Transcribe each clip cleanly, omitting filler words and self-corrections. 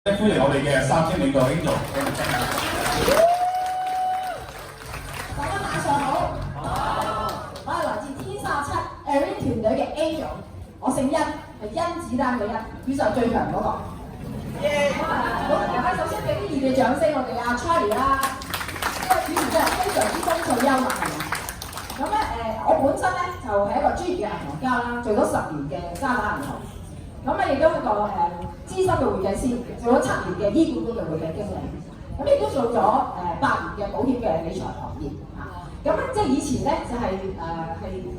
歡迎我哋嘅3星領導 Angel。大家晚上好。我係來自天37 Erin 團隊嘅 Angel， 我姓甄，係甄子丹嘅甄，宇宙最強嗰個。好，大家首先俾啲熱烈掌聲，我哋阿 Charlie 啦，呢個主持真係非常之風趣幽默嘅。咁咧我本身咧就係一個專業嘅銀行家啦，做咗10年嘅渣打銀行。咁亦都係一個資深嘅會計師，做咗7年嘅醫管局嘅會計經理，咁亦都做咗8年嘅保險嘅理財行業嚇。咁咧即係以前咧就係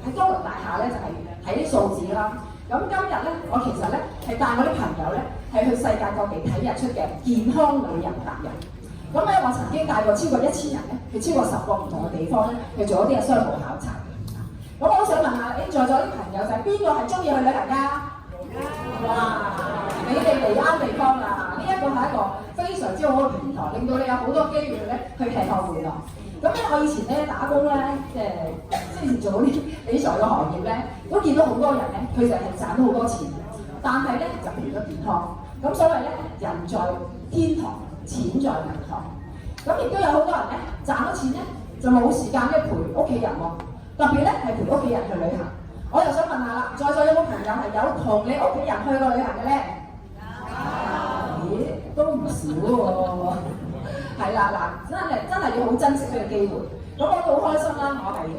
喺高樓大廈咧就係睇啲數字啦。咁今日咧我其實咧係帶我啲朋友咧係去世界各地睇日出嘅健康旅遊達人。咁咧我曾經帶過超過1000人咧去超過10個唔同嘅地方咧去做一啲嘅商務考察。咁我好想問下，在座啲朋友就係邊個係中意去旅行㗎？哇！你哋嚟啱地方啦！呢一個係一個非常之好嘅平台，令到你有好多機會咧去吃喝玩樂。咁咧，我以前咧打工咧，即係做啲理財嘅行業咧，都見到好多人咧，佢就係賺到好多錢，但係咧就賠咗健康。咁所謂咧，人在天堂，錢在銀行。咁亦都有好多人咧賺咗錢咧，就冇時間咧陪屋企人喎，特別咧係陪屋企人去旅行。我又想問下啦，在座有冇朋友係有同你屋企人去過旅行嘅咧？有。咦，都唔少喎。係啦，嗱，真係要好珍惜呢個機會。咁我都好開心啦，我係一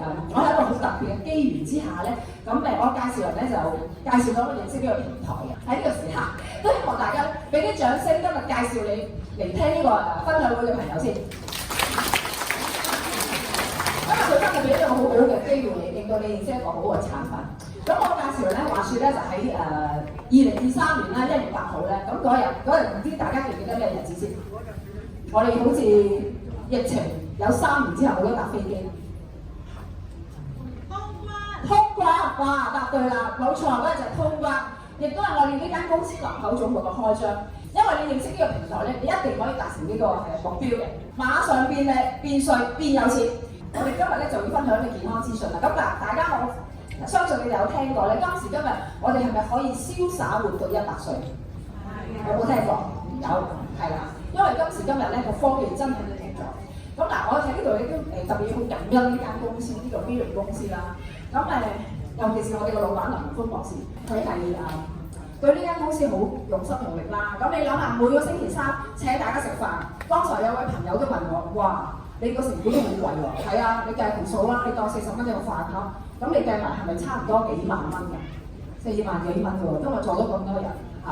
個好特別嘅機緣之下咧，咁我介紹人咧就介紹咗我認識呢個平台嘅。喺呢個時刻，都希望大家俾啲掌聲，今日介紹你嚟聽呢個分享會嘅朋友先。因為佢今日俾一個好好嘅機會你，令到你認識一個好嘅產品。咁我介紹人咧，話説咧就喺2023年啦1月8號咧，咁嗰日唔知大家記唔記得咩日子先？我哋好似疫情有3年之後冇得搭飛機。通關，哇！答對啦，冇錯，嗰日就係通關，亦都係我哋呢間公司林口總部嘅開張。因為你認識呢個平台咧，你一定可以達成呢個目標嘅，馬上變靚、變帥、變有錢。我哋今日咧就會分享啲健康資訊啦。咁嗱，大家我相信你哋有聽過咧，今時今日我哋係咪可以瀟灑活到100歲？有冇聽過？有，係啦。因為今時今日咧個科技真係都停咗。咁嗱，我喺呢度亦都特別好感恩呢間公司，呢個 Mirror 公司啦。咁尤其是我哋個老闆林峰博士，佢係對呢間公司好用心用力啦。咁你諗下，每個星期3請大家食飯，剛才有位朋友都問我，哇！你個成本都好貴喎，係啊，你計條數啦，你當40蚊一個飯盒，咁你計埋係咪差唔多幾萬蚊㗎？4萬幾蚊喎，因為做咗咁多人嚇。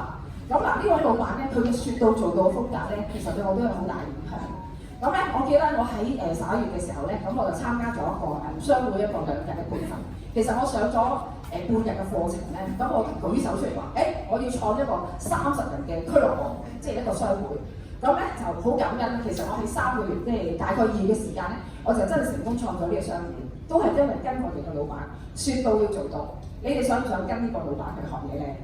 咁嗱，呢位老闆咧，佢嘅説到做到嘅風格咧，其實對我都有好大影響。咁咧，我記得我喺11月嘅時候咧，咁我就參加咗一個商會一個2日嘅培訓。其實我上咗半日嘅課程咧，咁我舉手出嚟話，我要創一個30人嘅俱樂部，即係一個商會。咁咧就好感恩，其實我喺3個月，即係大概2月嘅時間咧，我就真係成功創咗呢個商會，都係因為跟我哋嘅老闆説到要做到。你哋想唔想跟呢個老闆去學嘢咧？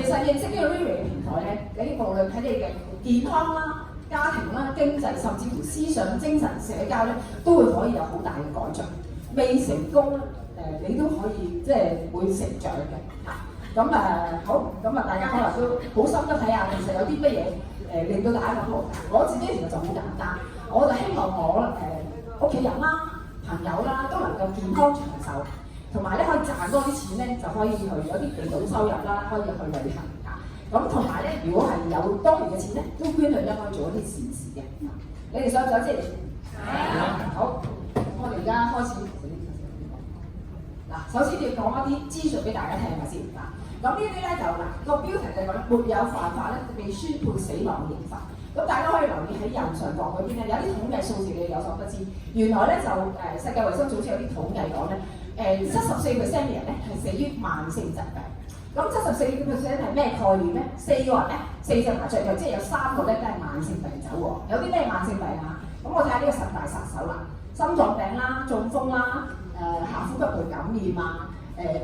其實認識呢個 Mirror 嘅平台咧，你無論喺你嘅健康啦、家庭啦、經濟，甚至乎思想、精神、社交咧，都會可以有好大嘅改進。未成功咧，你都可以即係會成長嘅嚇。咁好，咁大家可能都好心得睇下，其實有啲乜嘢令到大家咁好。我自己其實就好簡單，我就希望我屋企人啦、朋友啦都能夠健康長壽，同埋咧可以賺多啲錢咧，就可以去有啲被動收入啦，可以去旅行嚇。咁同埋咧，如果係有多餘嘅錢咧，都捐去咧可以做一啲善事嘅。你哋想唔想知？好，我哋而家開始。嗱，首先要講一啲資訊俾大家聽下先嗱。咁呢啲咧就個標題就係講咧，沒有犯法咧被宣判死亡嘅刑罰。咁大家可以留意喺人常國嗰邊咧，有啲統計數字你有所不知。原來咧就世界衛生組織有啲統計講咧，74% 嘅人咧係死於慢性疾病。咁74% 係咩概念咧？4個人咧4隻麻雀，即係有3個咧都係慢性病走喎。有啲咩慢性病啊？咁我睇下呢個10大殺手啦，心臟病啦、中風啦、下呼吸道感染啊。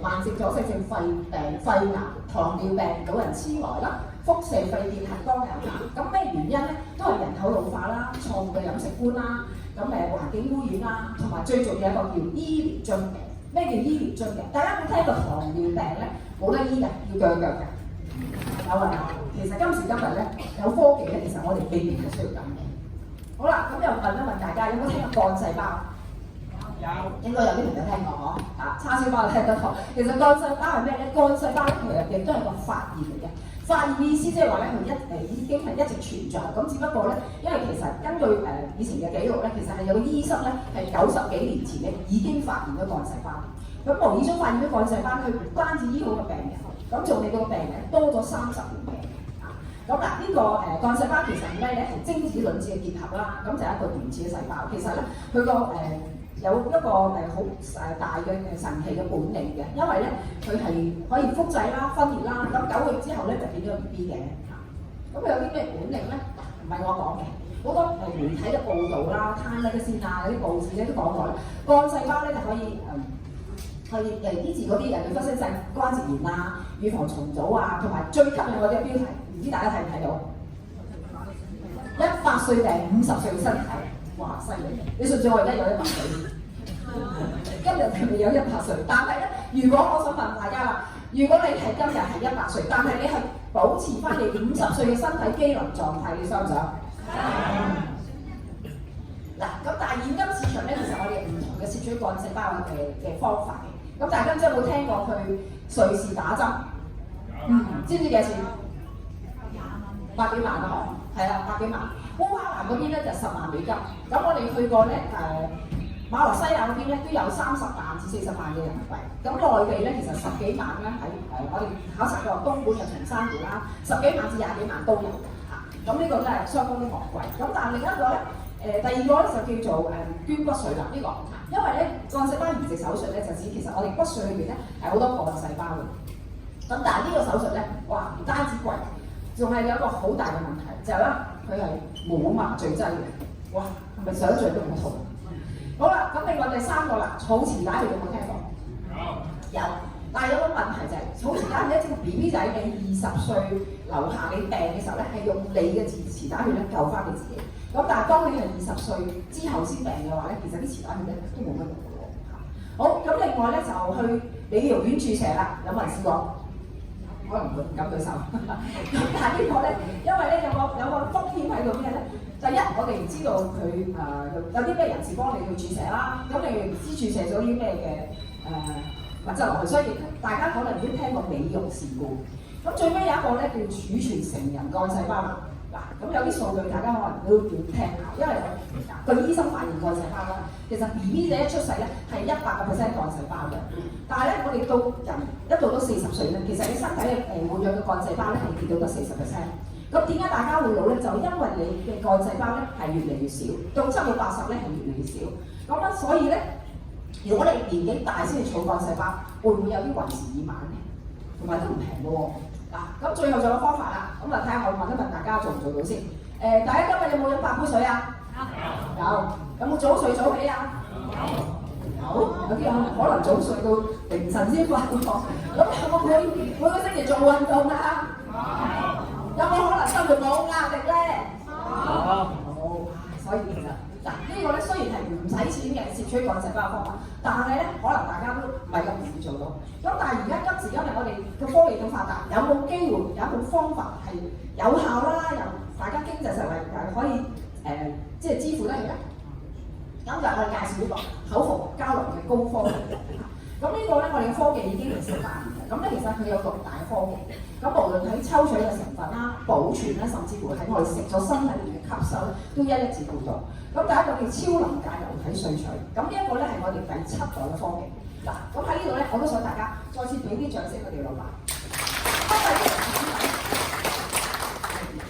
慢性阻塞性肺病、肺癌、糖尿病、老人痴呆啦、輻射肺結核、肝癌。咁咩原因咧？都係人口老化啦、錯誤嘅飲食觀啦、咁環境污染啦，同埋最重要一個叫醫療樽頸。咩叫醫療樽頸？大家有冇聽過糖尿病咧？冇得醫嘅，要鋸腳嘅。有啊，其實今時今日咧有科技咧，其實我哋未必係需要咁嘅。好啦，咁又問一問大家有冇聽過幹細胞？有，應該有啲朋友聽過嗬。叉燒包聽得過。其實幹細胞係咩咧？幹細胞其實亦都係個發現嚟嘅。發現意思即係話咧，佢已經係一直存在。咁只不過咧，因為其實根據以前嘅記錄咧，其實係有個醫生咧係90幾年前咧已經發現咗幹細胞。咁無意中發現咗幹細胞，佢唔單止醫好個病人，咁仲令到個病人多咗30年命。咁嗱，呢個幹細胞其實係咩咧？係精子卵子嘅結合啦。咁就係一個原始嘅細胞。其實咧，佢個有一個好大嘅神奇嘅本領嘅，因為咧佢係可以複製啦、分裂啦。咁9個月之後咧就變咗 BB 嘅。咁佢有啲咩本領咧？唔係我講嘅，好多媒體嘅報導啦、Time Magazine啊、嗰啲報紙咧都講過啦。幹細胞咧就可以醫治嗰啲人嘅骨質性關節炎啊、預防重組啊，同埋最吸引我哋嘅標題，唔知大家睇唔睇到？100歲定50歲嘅身體，哇犀利！你信唔信我而家有100歲？今日係未有100歲，但係咧，如果我想問大家啦，如果你係今日係100歲，但係你係保持翻你50歲嘅身體機能狀態，你想唔想？嗱，咁但係現今市場咧，其實我哋有唔同嘅攝取幹細胞嘅方法嘅。咁大家有冇聽過去瑞士打針？知唔知幾多錢？100幾萬啊！係啊，100幾萬。烏克蘭嗰邊咧就10萬美金。咁我哋去過咧馬來西亞嗰邊咧都有30萬至40萬嘅人民幣。咁內地咧其實10幾萬咧喺我哋考察過東莞嘅松山湖啦，10幾萬至20幾萬都有嘅嚇。咁呢個都係相當之昂貴。咁但係另一個咧第二個咧就叫做捐骨髓啦，呢個。因為咧幹細胞移植手術咧就指其實我哋骨髓裏邊咧係好多幹細胞嘅。咁但係呢個手術咧，哇唔單止貴，仲係有一個好大嘅問題，就係咧佢係冇麻醉劑嘅。哇，係咪想像都唔同？好啦，咁另外第三個啦，儲臍帶血有冇聽過？有。但係有個問題就係儲臍帶血咧，即係 BB 仔你20歲樓下你病嘅時候咧，係用你嘅臍帶血咧救翻你自己。咁但係當你係20歲之後先病嘅話咧，其實啲臍帶血咧都冇乜用嘅喎。好，咁另外咧就去美容院注射啦，有冇人試過？可能唔敢舉手。咁但係呢個咧，因為咧有個風險喺度咩咧？第一，我哋唔知道佢有啲咩人士幫你去注射啦，咁你唔知注射咗啲咩嘅物質落去，所以大家可能都聽過美容事故。咁最尾有一個咧叫儲存成人幹細胞。嗱，咁有啲數據大家可能都要聽下，因為個醫生發現幹細胞啦，其實 BB 仔一出世咧係100%幹細胞嘅，但係咧我哋到人一到40歲咧，其實你身體嘅活躍嘅幹細胞咧係跌到得40%。咁點解大家會老咧？就因為你嘅幹細胞咧係越嚟越少，到7到80咧係越嚟越少。咁咧所以咧，如果你年紀大先至儲幹細胞，會唔會有啲為時已晚咧？同埋都唔平嘅喎。嗱，咁最後仲有個方法啦，咁啊睇下我問一問大家做唔做到先。大家今日有冇飲8杯水啊？有。有冇早睡早起啊？有啲人可能早睡到凌晨先瞓喎。咁有冇每個星期做運動啊？有冇可能生活冇壓力咧？冇。所以其實嗱，呢個咧雖然係唔使錢嘅攝取幹細胞嘅方法，但係咧可能大家都唔係咁容易做到。咁但係而家今時今日我哋嘅科技咁發達，有冇機會有一種方法係有效啦，又大家經濟實惠又可以即係支付得起嘅？咁就我哋介紹呢個口服膠囊嘅高科技。咁呢個咧我哋嘅科技已經係18年嘅，咁咧其實佢有6大科技。咁無論喺抽取嘅成分啦、保存啦，甚至乎喺我哋食咗身體裏面嘅吸收咧，都一致做到。咁第一個叫超臨界流體萃取，咁呢一個咧係我哋第7代嘅科技。嗱，咁喺呢度咧，我都想大家再次俾啲掌聲佢哋老闆。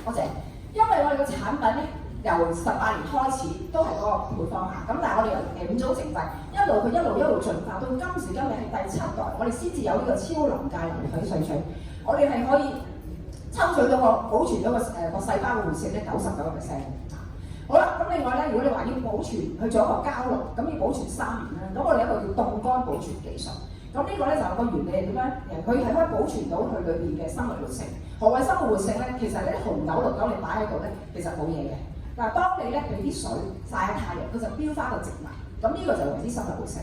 多謝。因為我哋嘅產品咧，由18年開始都係嗰個配方嚇，咁但係我哋由5種成分一路進化到今時今日係第7代，我哋先至有呢個超臨界流體萃取。我哋係可以抽取到保存咗個細胞嘅活性咧99%。好啦，咁另外咧，如果你話要保存去做一個膠囊，咁要保存3年啦。咁我哋有一個叫凍乾保存技術。咁呢個咧就有個原理係點咧？佢係可以保存到佢裏邊嘅生物活性。何謂生物活性咧？其實你啲紅豆綠豆你擺喺度咧，其實冇嘢嘅。但係當你咧俾啲水曬下太陽，佢就標翻個植物。咁呢個就為之生物活性。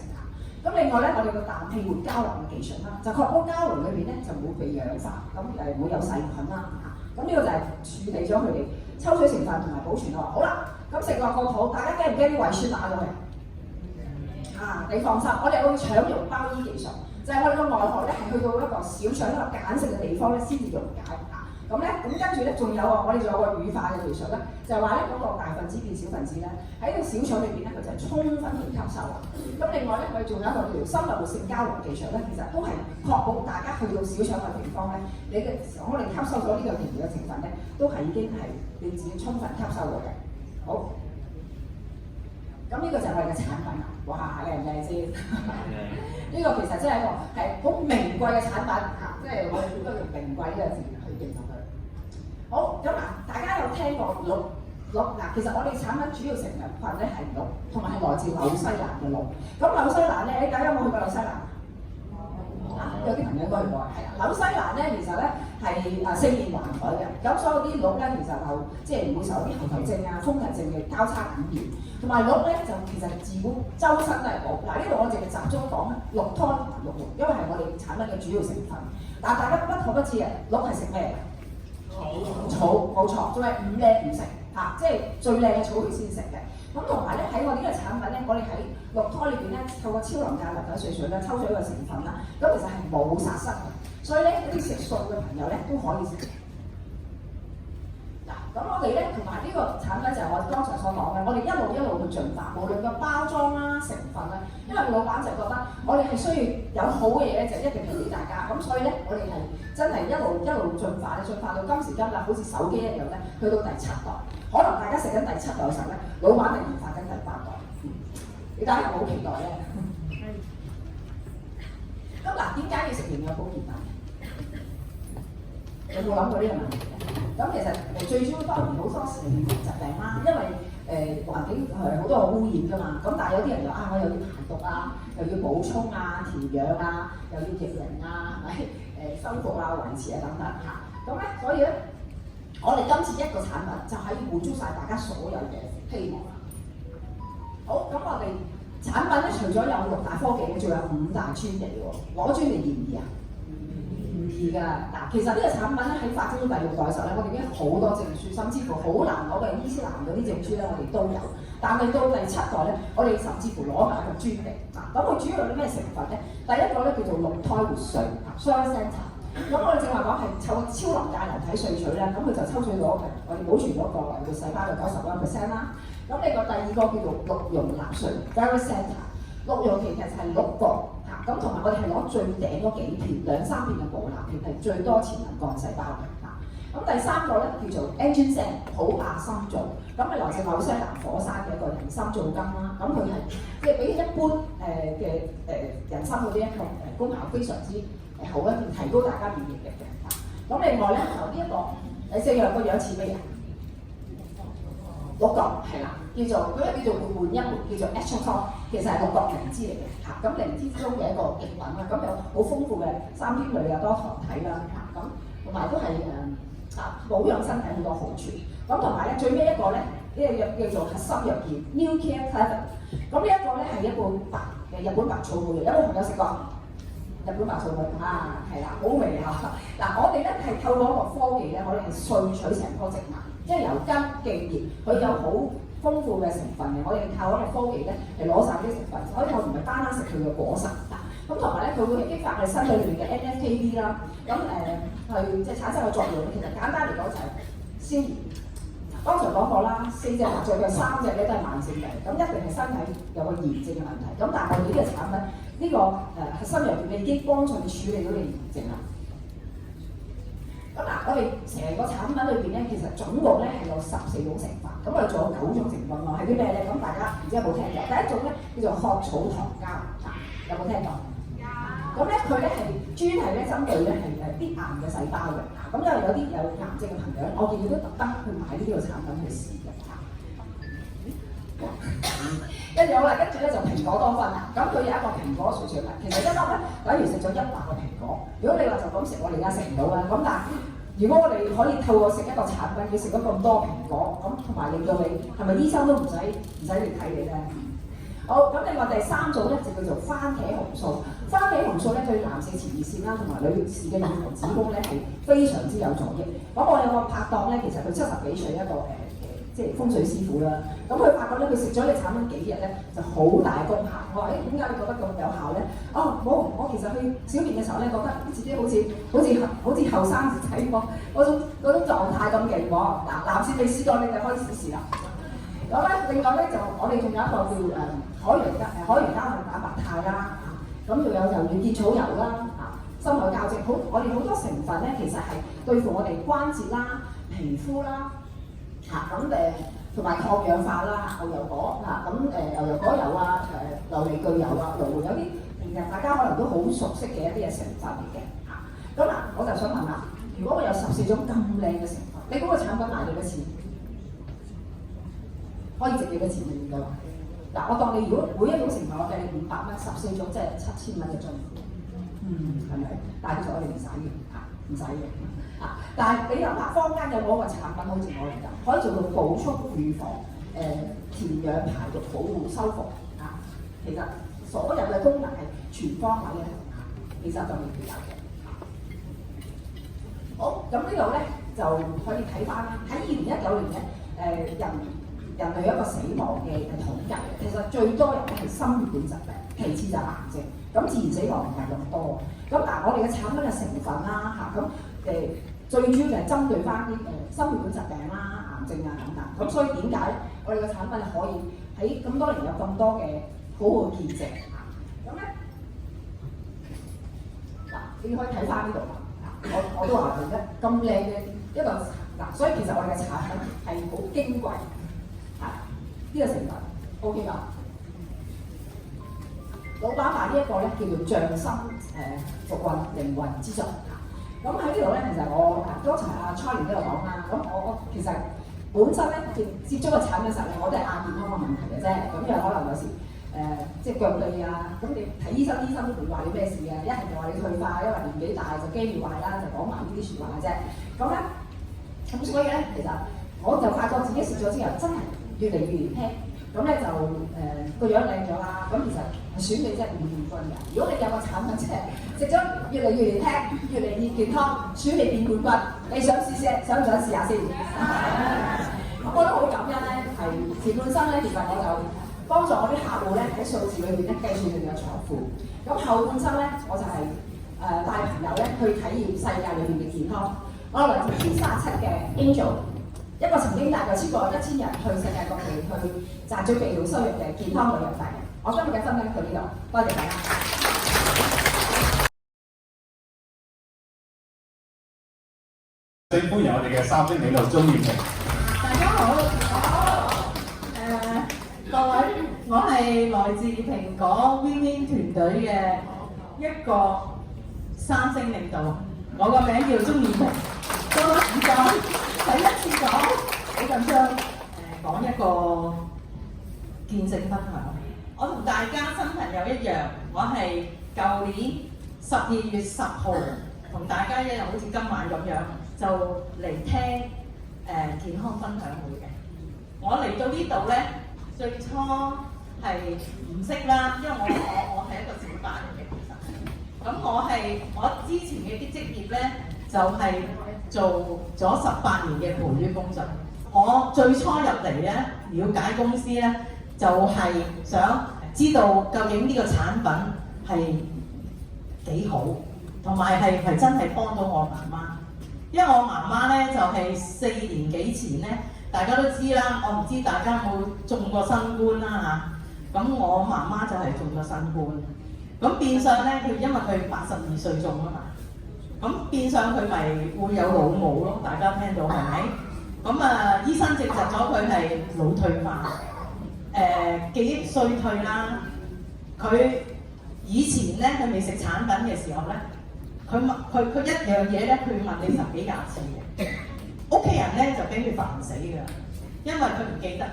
咁咁另外咧，我哋個氮氣活交流嘅技術啦，就確保交流裏邊咧就唔會被氧化，咁唔會有細菌啦嚇。咁呢個就係處理咗佢哋抽水成分同埋保存咯。好啦，咁食落個肚，大家驚唔驚啲胃酸打咗去？你放心，我哋會腸溶包醫技術，就係我哋個外殼咧係去到一個小腸一個鹼性嘅地方咧先至溶解嚇。咁跟住咧仲有我哋仲有個乳化嘅技術咧，就係話咧嗰個大分子變小分子咧喺個小腸裏邊咧，佢就係充分去吸收啦。咁另外咧，我哋仲有一個叫生物活性交流技術咧，其實都係確保大家去到小腸嘅地方咧，我哋吸收咗呢個營養成分咧，都係已經係你自己充分吸收到嘅。好，咁呢個就係我哋嘅產品啦。哇，靚唔靚先？呢個其實真係一個係好名貴嘅產品嚇，即係我哋都用名貴呢個字去形容佢。好，咁大家有聽過鹿嗱？其實我哋產品主要成分咧係鹿，同埋係來自紐西蘭嘅鹿。咁紐西蘭咧，大家有冇去過紐西蘭？有啲朋友應該去過，係啦。紐西蘭咧其實咧係四面環海嘅，咁所有啲鹿咧其實就即係唔會受啲猴頭症啊、瘋疾症嘅交叉感染，同埋鹿咧就其實自古周身都係寶。嗱，呢度我淨係集中講鹿胎同埋鹿肉，因為係我哋產品嘅主要成分。但係大家不可不知啊，鹿係食咩嘅？草，冇錯，仲係唔靚唔食嚇，即係最靚嘅草佢先食嘅。咁同埋咧喺我哋呢個產品咧，我哋喺鹿胎裏邊咧透過超臨界流體萃取咧抽取個成分啦，咁其實係冇殺生嘅，所以咧嗰啲食素嘅朋友咧都可以食。嗱，咁我哋咧同埋呢個產品就係我剛才所講嘅，我哋一路去進化，無論個包裝啦、成分啦，因為老闆就覺得我哋係需要有好嘅嘢咧，就一定係俾大家，咁所以咧我哋係真係一路進化咧，進化到今時今日，好似手機一樣咧，去到第7代，可能大家食緊第7代嘅時候咧，老闆定研發緊第8代，你大家有冇好期待咧？咁嗱，點解要食營養保健品？有冇諗過呢個問題？咁其實最主要當然好多時係疾病啦，因為環境係好多污染㗎嘛。咁但係有啲人就我又要排毒啊，又要補充啊、調養啊，又要逆齡啊，係咪？修復啊、維持啊等等嚇。咁咧，所以咧，我哋今次一個產品就可以滿足晒大家所有嘅希望啦。好，咁我哋產品咧，除咗有6大科技咧，仲有5大專利喎。攞專利易唔易啊？唔易㗎。嗱，其實呢個產品咧喺發展到第6代嘅時候咧，我哋已經好多證書，甚至乎好難攞嘅伊斯蘭嗰啲證書咧，我哋都有。但係到第7代咧，我哋甚至乎攞埋個專利。咁佢主要有啲咩成分咧？第一個咧叫做鹿胎活萃 （Soy Center）。咁我哋正話講係透過超臨界流體萃取咧，咁佢就抽取咗我哋保存咗個維活細胞嘅91%啦。咁另外第二個叫做鹿茸納粹 （Very Center）。鹿茸其實就係鹿角嚇，咁同埋我哋係攞最頂嗰幾片2-3片嘅寶納片係最多潛能幹細胞嘅嚇。咁第三個咧叫做 Angel Cell 普亞心臟，咁係來自紐西蘭火山嘅一個人參造根啦。咁佢係即係比一般嘅人參嗰啲一個功效非常之好咧，提高大家免疫力嘅嚇。咁另外咧就呢一個第4樣個樣似咩啊？鹿角係啦，叫做佢一叫做換一換，叫做 extract， 其實係鹿角靈芝嚟嘅嚇。咁靈芝之中嘅一個極品啦，咁有好豐富嘅3篇類啊、多糖體啦嚇，咁同埋都係保養身體好多好處。咁同埋咧最尾一個咧，呢個藥叫做核心藥鹽 Nuclear Clever。咁呢一個咧係一本日本白草莓，有冇朋友食過？日本白草莓係啦，好味嚇。嗱，我哋咧係透過一個科技咧，我哋係萃取成棵植物。即係由根莖葉，佢有好豐富嘅成分嘅。我哋靠一個科技咧，係攞晒啲成分，所以我唔係單食佢嘅果實嗱。咁同埋咧，佢會激發我哋身體裏面嘅 NF-κB 啦。咁去即係產生嘅作用，其實簡單嚟講就係消炎。剛才講過啦，4隻麻醉嘅3隻咧都係慢性病，咁一定係身體有個炎症嘅問題。咁但係我哋呢個產品，呢個核心藥已經幫助你處理到你炎症啦。咁嗱，我哋成個產品裏邊咧，其實總共咧係有14種成分，咁我哋仲有9種成分喎，係啲咩咧？咁大家唔知有冇聽過？第一種咧叫做褐草糖膠，有冇聽過？有。咁咧佢咧係專係咧針對咧係啲癌嘅細胞嘅，咁因為有啲有癌症嘅朋友，我見佢都特登去買呢個產品去試嘅嚇。跟住好啦，跟住咧就蘋果多酚啦，咁佢有一個蘋果萃取物，其實一粒咧等於食咗100個蘋果。如果你話就咁食，我哋而家食唔到啦。咁但係如果我哋可以透過食一個產品，要食咗咁多蘋果，咁同埋令到你係咪醫生都唔使嚟睇你咧？好，咁另外第三組咧就叫做番茄紅素。番茄紅素咧對男性前列腺啦同埋女士嘅乳房子宮咧係非常之有助益。咁我有個拍檔咧，其實佢70幾歲一個即係風水師傅啦。咁佢發覺咧，佢食咗你產品幾日咧就好大功效。我話點解你覺得咁有效咧？哦，我其實去小便嘅時候咧，覺得自己好似後生仔嗰種狀態咁勁喎。嗱，男士未試過，你就可以試啦。咁咧，另外咧就我哋仲有一個叫海洋膠原蛋白肽啦，咁仲有就軟結草油啦，深海膠質，我哋好多成分咧，其實係對付我哋關節啦、皮膚啦，咁同埋抗氧化啦，牛油果牛油果油啊，琉璃具油啊，有啲其實大家可能都好熟悉嘅一啲嘅成分嚟嘅嚇。咁我就想問啦，如果我有14種咁靚嘅成分，你嗰個產品賣幾多錢？可以值幾多錢嘅話？嗱，我當你如果每一種成分我計你500蚊，14種即係7000蚊一樽，係咪？但係其實我哋唔使嘅嚇，唔使嘅嚇。但係你諗下，坊間有冇個產品好似我哋咁，可以做到補充、預防、填養、排毒、保護、修復嚇？其實所有嘅功能係全方位嘅嚇，其實就未必有嘅。好，咁呢度咧就可以睇翻啦。喺2019年咧，人類有一個死亡嘅統計，其實最多人係心血管疾病，其次就係癌症，咁自然死亡唔係咁多。咁我哋嘅產品嘅成分啦嚇，咁最主要就係針對翻啲心血管疾病啦、癌症啊等等。咁所以點解我哋嘅產品可以喺咁多年有咁多嘅好好嘅見證嚇？咁咧嗱，你可以睇翻呢度啦。我都話佢咧咁靚嘅一個嗱，所以其實我哋嘅產品係好矜貴。呢個成分 OK 㗎，老闆話呢一個咧叫做匠心復運靈魂之作。咁喺呢度咧，其實我剛才阿 Charlie 都有講啦。咁我其實本身咧接觸個產品嘅時候咧，我都係眼健康嘅問題嘅啫。咁因為可能有時即係腳痹啊，咁你睇醫生都唔會話你咩事嘅，一係就話你退化，因為年紀大就驚要壞啦，就講埋呢啲説話嘅啫。咁咧，咁所以咧，其實我就發覺自己食咗之後真係越嚟越年輕，咁咧就個樣靚咗啦。咁其實選美真係唔易分嘅。如果你有個產品即係食咗越嚟越年輕，越嚟越健康，選美變冠軍，你想唔想試下先？我覺得好感恩咧，係前半生咧，其實我就幫助我啲客戶咧喺數字裏邊咧計算佢哋嘅財富。咁後半生咧，我就係帶朋友咧去體驗世界裏邊嘅健康。我來自天沙七嘅 Angel。一個曾經帶過超過1000人去世界各地去賺取地道收入嘅健康旅遊達人，我今日嘅分享到呢度，多謝大家。歡迎我哋嘅3星領導鍾燕萍。大家好，各位，我係來自蘋果 Win 團隊嘅一個3星領導，我個名叫鍾燕萍。多謝指教。第一次講好緊張，講一個見證分享。我同大家新朋友一樣，我係舊年12月10號同大家一樣，好似今晚咁樣就嚟聽健康分享會嘅。我嚟到呢度咧，最初係唔識啦，因為我係一個小白嚟嘅，其實。咁我之前嘅啲職業咧，就係做咗18年嘅培育工作。我最初入嚟咧，了解公司咧，就係想知道究竟呢個產品係幾好，同埋係真係幫到我媽媽。因為我媽媽咧就係4年幾前咧，大家都知啦，我唔知大家有冇中過新冠啦嚇。咁我媽媽就係中咗新冠，咁變相咧佢因為佢82歲中啊嘛。咁變相佢咪會有腦霧咯？大家聽到係咪？咁醫生證實咗佢係腦退化，記憶衰退啦。佢以前咧，佢未食產品嘅時候咧，佢一樣嘢咧，佢問你10幾廿次嘅。屋企人咧就俾佢煩死㗎，因為佢唔記得問，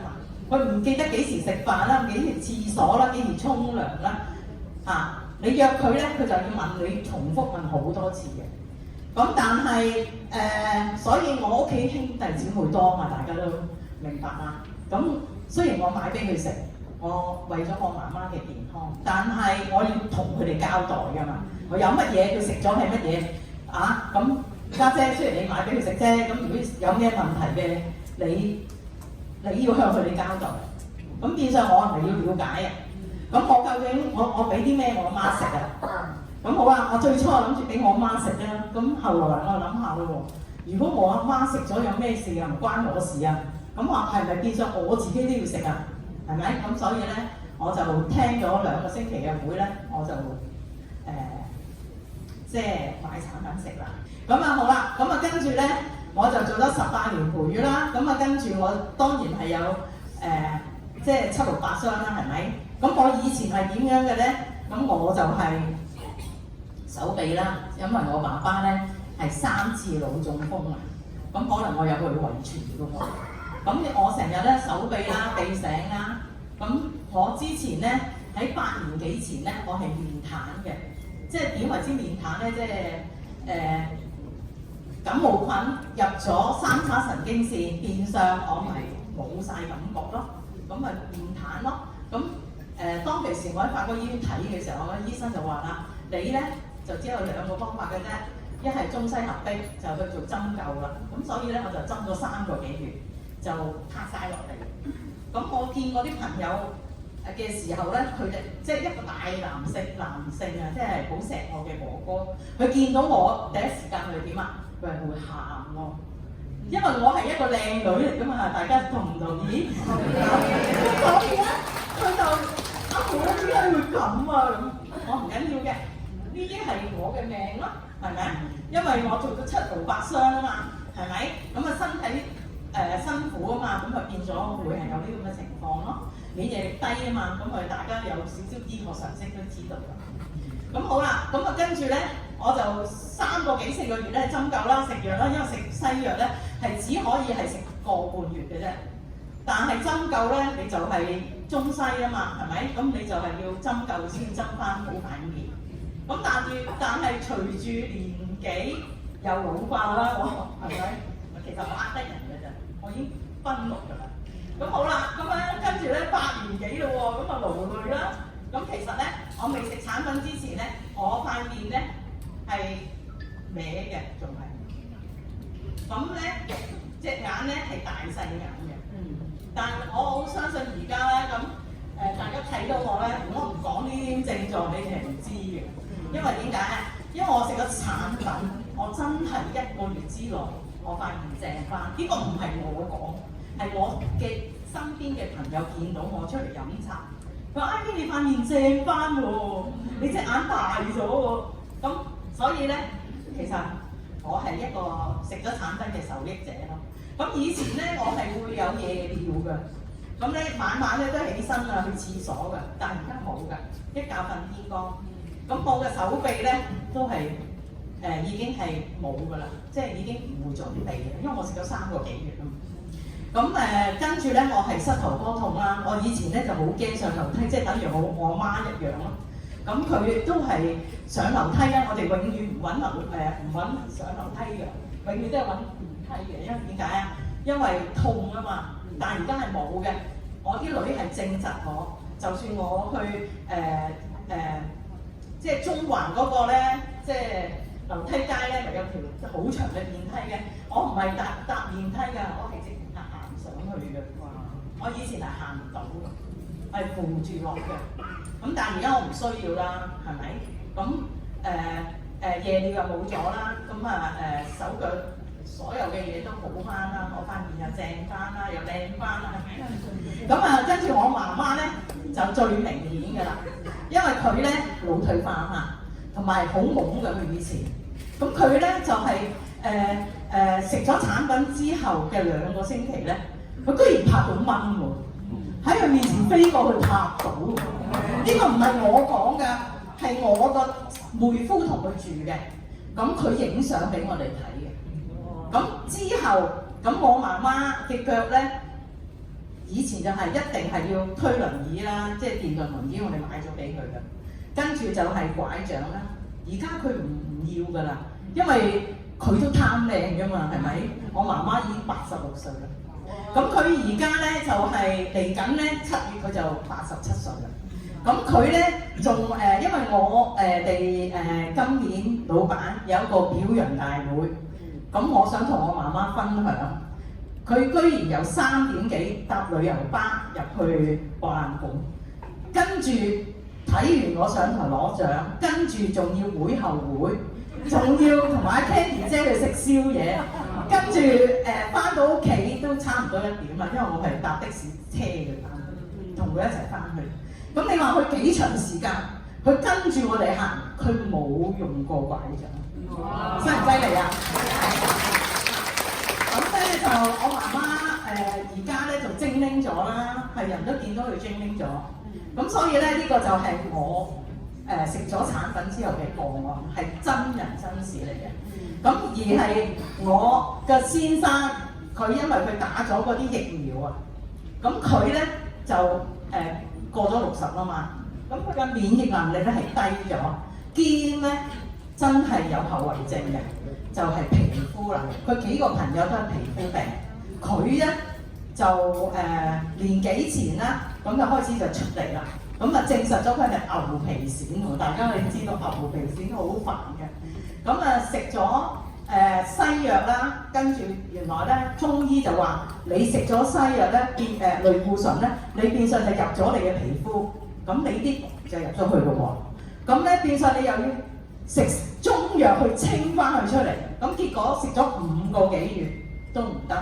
佢唔記得幾時食飯啦，幾時廁所啦，幾時沖涼啦，嚇。你約佢咧，佢就要問你，重複問好多次嘅。咁但係所以我屋企兄弟姊妹多嘛，大家都明白啦。咁雖然我買俾佢食，我為咗我媽媽嘅健康，但係我要同佢哋交代㗎嘛。我有乜嘢佢食咗係乜嘢啊？咁家姐雖然你買俾佢食啫，咁如果有咩問題嘅，你要向佢哋交代。咁變相我係咪要了解啊？咁我究竟我俾啲咩我媽食啊？咁好啦，我最初諗住俾我媽食啦。咁後來我諗下咯喎，如果我阿媽食咗有咩事啊，唔關我事啊，咁話係咪變相我自己都要食啊？係咪？咁所以咧，我就聽咗2個星期嘅會咧，我就即係買產品食啦。咁啊好啦，咁啊跟住咧，我就做咗18年陪月啦。咁啊跟住我當然係有即係7、6、8箱啦，係咪？咁我以前係點樣嘅咧？咁我就係手臂啦，因為我爸爸咧係3次腦中風啊。咁可能我有佢遺傳嘅喎。咁我成日咧手臂啦、臂醒啦。咁我之前咧喺8年幾前咧，我係面癱嘅。即係點為之面癱咧？即係感冒菌入咗3叉神經線，變相我咪冇晒感覺咯。咁咪面癱咯。咁當其時我喺法國醫院睇嘅時候，我醫生就話啦：你咧就只有2個方法嘅啫，一係中西合璧就去做針灸啦。咁所以咧我就針咗3個幾月，就塌晒落嚟。咁我見我啲朋友嘅時候咧，佢哋即係一個大男性啊，即係好錫我嘅哥哥。佢見到我第一時間佢點啊？佢係會喊咯，因為我係一個靚女嚟㗎嘛，大家同唔同意？所以咧，佢就我點解會咁啊？咁我唔緊要嘅，呢啲係我嘅命咯，係咪？因為我做咗7勞8傷啊嘛，係咪？咁啊身體辛苦啊嘛，咁啊變咗會係有呢咁嘅情況咯。免疫力低啊嘛，咁大家有少少醫學常識都知道㗎。咁好啦，咁啊跟住咧，我就3個幾4個月咧針灸啦、食藥啦，因為食西藥咧係只可以係食個半月嘅啫。但係針灸咧，你就係中西啊嘛，係咪？咁你就係要針灸先針翻好塊面。咁但係隨住年紀又老化啦，我係咪？其實8得人嘅啫，我已經奔6㗎啦。咁好啦，咁咧跟住咧8年幾咯喎，咁啊勞累啦。咁其實咧，我未食產品之前咧，我塊面咧係歪嘅，仲係。咁咧隻眼咧係大細眼嘅。但我好相信而家咧，咁大家睇到我咧，如果我唔講呢啲症狀，你哋係唔知嘅。因為點解啊？因為我食咗產品，我真係1個月之內，我塊面正翻。呢個唔係我講。係我嘅身邊嘅朋友見到我出嚟飲茶，佢話：Ivy你塊面正翻喎，你隻眼大咗喎。咁所以咧，其實我係一個食咗產品嘅受益者咯。咁以前咧，我係會有夜尿嘅，咁咧晚晚咧都起身啊去廁所嘅，但係而家冇㗎，一覺瞓天光。咁我嘅手臂咧都係已經係冇㗎啦，即係已經唔會準備嘅，因為我食咗3個幾月啊嘛。咁跟住咧，我係膝頭哥痛啦。我以前咧就好驚上樓梯，即係等於我媽一樣咯。咁佢都係上樓梯咧，我哋永遠唔揾上樓梯嘅，永遠都係揾電梯嘅。因為點解啊？因為痛啊嘛。但係而家係冇嘅。我啲女係正窒我，就算我去即係中環嗰個咧，即係樓梯街咧，咪有條好長嘅電梯嘅。我唔係搭電梯㗎，我係直行上去嘅。我以前係行唔到嘅，係扶住落嘅。咁但係而家我唔需要啦，係咪？咁夜尿又冇咗啦，咁手腳所有嘅嘢都好翻啦，我塊面又正翻啦，又靚翻啦，係咪？咁跟住我媽媽咧就最明顯㗎啦，因為佢咧腦退化嘛，同埋好懵㗎佢以前。咁佢咧就係食咗產品之後嘅2個星期咧，佢居然拍到蚊喎，喺佢面前飛過去拍到。呢個唔係我講㗎，係我個妹夫同佢住嘅，咁佢影相俾我哋睇嘅。咁之後，咁我媽媽嘅腳咧，以前就係一定係要推輪椅啦，即係電動輪椅，我哋買咗俾佢嘅。跟住就係拐杖啦，而家佢唔要㗎啦，因為佢都貪靚㗎嘛，係咪？我媽媽已經86歲啦，咁佢而家咧就係嚟緊咧7月佢就87歲啦。咁佢咧仲因為我哋今年老闆有一個表揚大會，咁我想同我媽媽分享，佢居然由3點幾搭旅遊巴入去博覽館，跟住睇完我上台攞獎，跟住仲要會後會，仲要同埋 Candy 姐去食宵夜，跟住翻到屋企都差唔多1點啦，因為我係搭的士車嘅翻去，同佢一齊翻去。咁你話佢幾長時間？佢跟住我哋行，佢冇用過拐杖，犀唔犀利啊？咁咧就我媽媽而家咧就精靈咗啦，係人都見到佢精靈咗。咁所以咧呢個就係我食咗產品之後嘅個案，係真人真事嚟嘅。咁而係我嘅先生，佢因為佢打咗嗰啲疫苗啊，咁佢咧就過咗60啦嘛，咁佢嘅免疫能力咧係低咗，兼咧真係有後遺症嘅，就係皮膚啦。佢幾個朋友都係皮膚病，佢咧就年幾前啦，咁就開始就出嚟啦，咁啊證實咗佢係牛皮癬喎。大家你知道牛皮癬好煩嘅，咁啊食咗西藥啦，跟住原來咧中醫就話你食咗西藥咧變類固醇咧，你變相就入咗你嘅皮膚，咁你啲就入咗去咯喎，咁咧變相你又要食中藥去清翻佢出嚟，咁結果食咗5個幾月都唔得，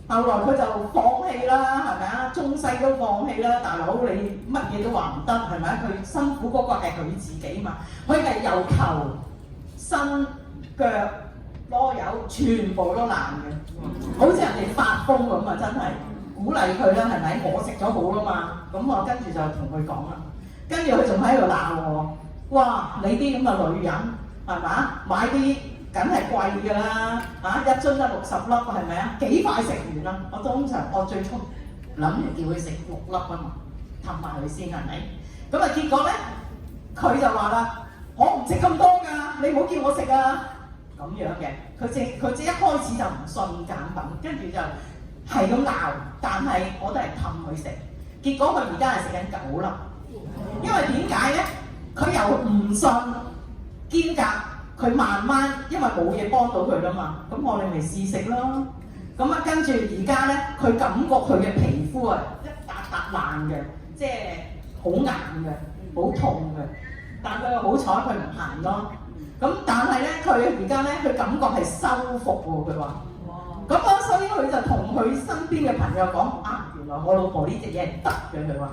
後來佢就放棄啦，係咪啊？中西都放棄啦，大佬你乜嘢都話唔得，係咪啊？佢辛苦嗰個係佢自己嘛，佢係由頭身腳囉柚全部都爛嘅，好似人哋發瘋咁啊！真係鼓勵佢啦，係咪？我食咗好啦嘛，咁我跟住就同佢講啦，跟住佢仲喺度鬧我，哇！你啲咁嘅女人係嘛？買啲梗係貴㗎啦，一樽得60粒係咪啊？幾快食完啦？我最初諗住叫佢食6粒啊嘛，氹埋佢先係咪？咁啊結果咧，佢就話啦：我唔食咁多㗎，你唔好叫我食啊！咁樣嘅，佢一開始就唔信減品，跟住就係咁鬧，但係我都係氹佢食，結果佢而家係食緊9粒，因為點解咧？佢又唔信，兼夾佢慢慢，因為冇嘢幫到佢啦嘛，咁我哋咪試食咯。咁啊跟住而家咧，佢感覺佢嘅皮膚啊一笪笪爛嘅，即係好硬嘅，好痛嘅，但佢好彩佢唔行咯。咁但係咧，佢而家咧，佢感覺係修復喎。佢話，咁啊，所以佢就同佢身邊嘅朋友講：原來我老婆呢隻嘢係得嘅。佢話，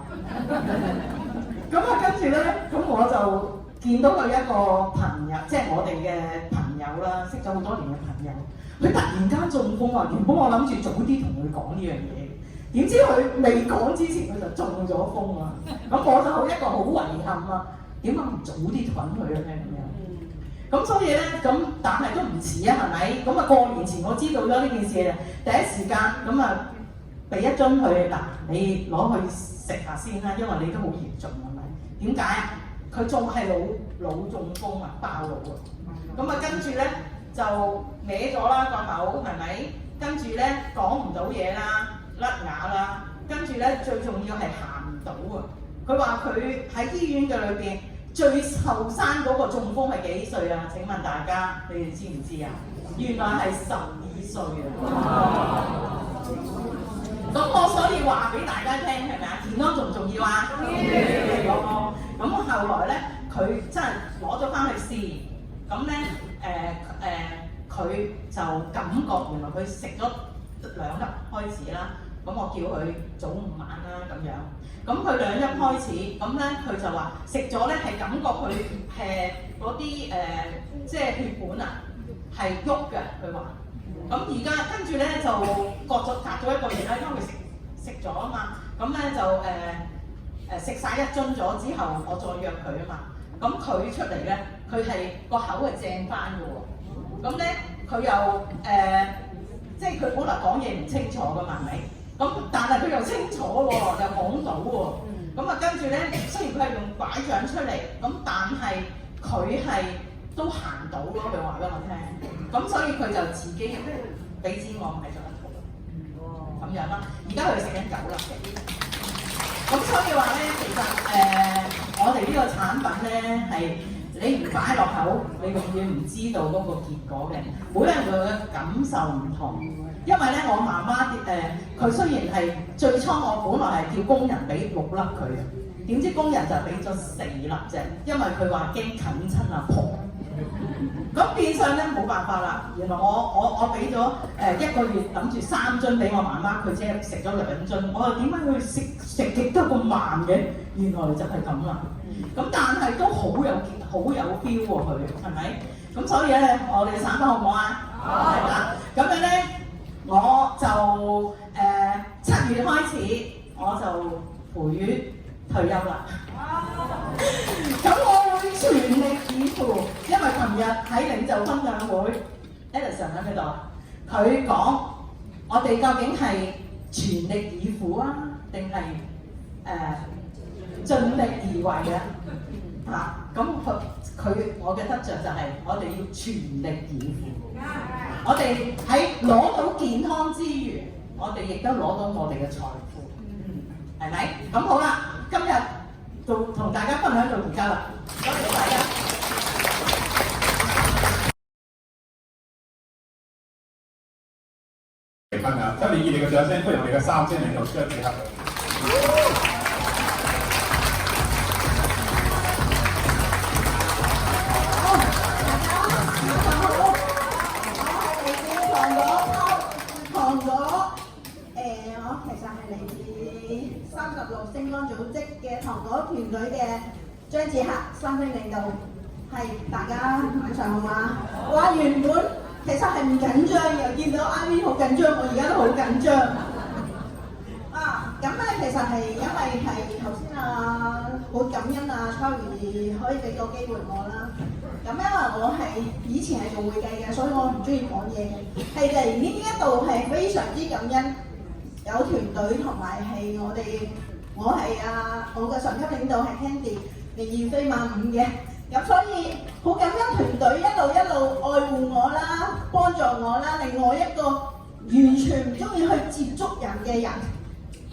咁啊，跟住咧，咁我就見到佢一個朋友，即係我哋嘅朋友啦，識咗好多年嘅朋友，佢突然間中風啊！原本我諗住早啲同佢講呢樣嘢，點知佢未講之前佢就中咗風啊！咁我就好一個好遺憾啊！點解唔早啲揾佢咧咁樣？咁所以咧，咁但係都唔遲啊，係咪？咁啊過年前我知道咗呢件事，第一時間咁啊俾1樽佢嗱，你攞去食下先啦，因為你都好嚴重係咪？點解啊？佢仲係腦中風啊，爆腦啊！咁啊跟住咧就歪咗啦個口，係咪？跟住咧講唔到嘢啦，甩牙啦，跟住咧最重要係行唔到啊！佢話佢喺醫院嘅裏邊。最後生嗰個中風係幾歲啊？請問大家，你哋知唔知啊？原來係12歲啊！咁我所以話俾大家聽係咪啊？健康重唔重要啊？咁後來咧，佢真係攞咗翻去試，咁咧佢就感覺原來佢食咗2粒開始啦。咁我叫佢早午晚啦咁樣。咁佢2粒開始，咁咧佢就話食咗咧係感覺佢嗰啲即係血管啊係喐嘅，佢話。咁而家跟住咧就隔咗1個月啦，因為佢食咗啊嘛。咁咧就食晒1樽咗之後，我再約佢啊嘛。咁佢出嚟咧，佢係個口係正翻嘅喎。咁咧佢又即係佢本來講嘢唔清楚㗎嘛，係咪？咁但係佢又清楚喎，又講到喎。咁啊跟住咧，雖然佢係用拐杖出嚟，咁但係佢係都行到咯。佢話俾我聽。咁所以佢就自己俾錢我買咗1套。咁樣啦。而家佢哋食緊9粒嘅。咁所以話咧，其實我哋呢個產品咧係你唔擺落口，你永遠唔知道嗰個結果嘅。每個人嘅感受唔同，因為咧我媽媽佢雖然係最初我本來係叫工人俾6粒佢嘅，點知工人就俾咗4粒啫，因為佢話驚近親阿婆。咁變相咧冇辦法啦，原來我俾咗1個月諗住3樽俾我媽媽，佢只係食咗2樽。我話點解佢食極都咁慢嘅？原來就係咁啦。咁但係都好有 feel 喎佢，係咪？咁所以咧，我哋嘅產品好唔好啊？好。係啦。咁樣咧，我就7月開始我就陪月退休啦。咁我會全力以赴，因為琴日喺領袖分享會 ，Edison 喺度，佢講我哋究竟係全力以赴啊，定係盡力而為啊？咁我嘅得着就係我哋要全力以赴。我哋喺攞到健康之餘，我哋亦都攞到我哋嘅財富，係咪？咁好啦，今日同大家分享到而家啦，多謝大家。分享，所以你熱烈嘅掌聲，歡迎我哋嘅3星領導張志克。我其實係嚟自36星光組織嘅糖果團隊嘅張志克3星領導，係大家晚上好嘛？哇！原本其實係唔緊張嘅，見到 Ivy 好緊張，我而家都好緊張。咁咧其實係因為係頭先好感恩Charlie 可以俾個機會我啦。咁因為我係以前係做會計嘅，所以我唔中意講嘢嘅。係嚟呢一度係非常之感恩，有團隊同埋係我嘅上級領導係 Candy， 名譽非萬五嘅。咁所以好感恩團隊一路愛護我啦，幫助我啦，令我一個完全唔中意去接觸人嘅人，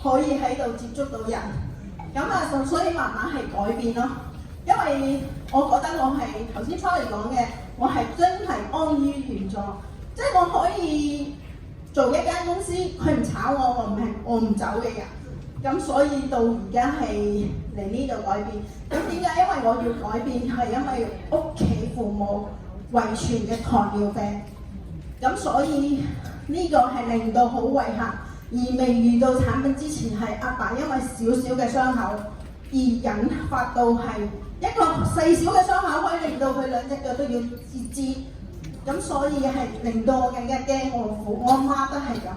可以喺度接觸到人。咁所以慢慢係改變咯。因為我覺得我係頭先Charlie講嘅，我係真係安於現狀，即係我可以做一間公司，佢唔炒我唔走嘅人。咁所以到而家係嚟呢度改變。咁點解？因為我要改變係因為屋企父母遺傳嘅糖尿病。咁所以呢個係令到好遺憾，而未遇到產品之前係阿爸因為少少嘅傷口而引發到係一個細小嘅傷口，可以令到佢2隻腳都要截肢。咁所以係令到我更加驚，我阿媽都係咁。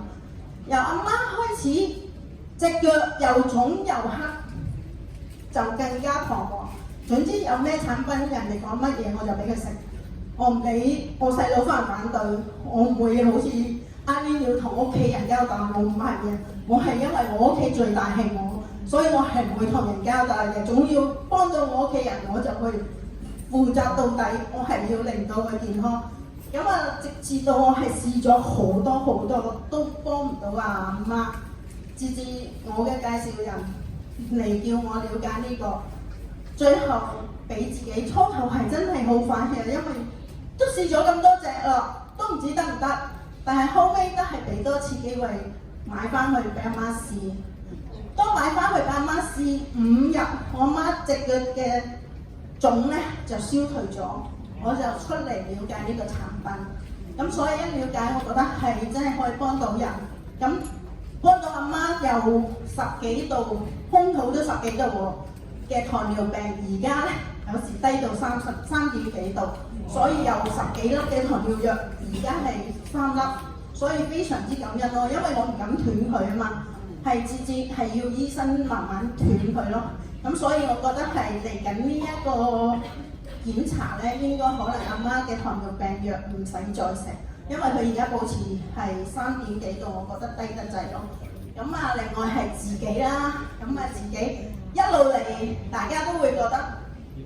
由阿媽開始，隻腳又腫又黑，就更加彷徨。總之有咩產品，人哋講乜嘢我就俾佢食。我唔理我細佬翻嚟反對，我唔會好似阿 Lin 要同屋企人交代，我唔係嘅。我係因為我屋企最大係我，所以我係唔會同人交代嘅。總要幫到我屋企人，我就去負責到底。我係要令到佢健康。直至到我係試咗好多都幫唔到阿媽，直至我嘅介紹人嚟叫我了解呢個，最後俾自己初頭係真係好反氣，因為都試咗咁多隻啦，都唔知得唔得，但係後尾都係俾多次機會買翻去俾阿媽試。當買翻去俾阿媽試5日，我阿媽隻腳嘅腫咧就消退咗。我就出嚟了解呢個產品，咁所以一了解，我覺得係真係可以幫到人。咁幫到阿媽由10幾度，空肚都10幾度嘅糖尿病，而家咧有時低到3點幾度，所以由10幾粒嘅糖尿藥，而家係3粒，所以非常之感恩咯。因為我唔敢斷佢啊嘛，係直接係要醫生慢慢斷佢咯。咁所以我覺得係嚟緊呢一個檢查咧，應該可能阿媽嘅糖尿病藥唔使再食，因為佢而家保持係3點幾度，我覺得低得滯咯。另外係自己啦，自己一路嚟，大家都會覺得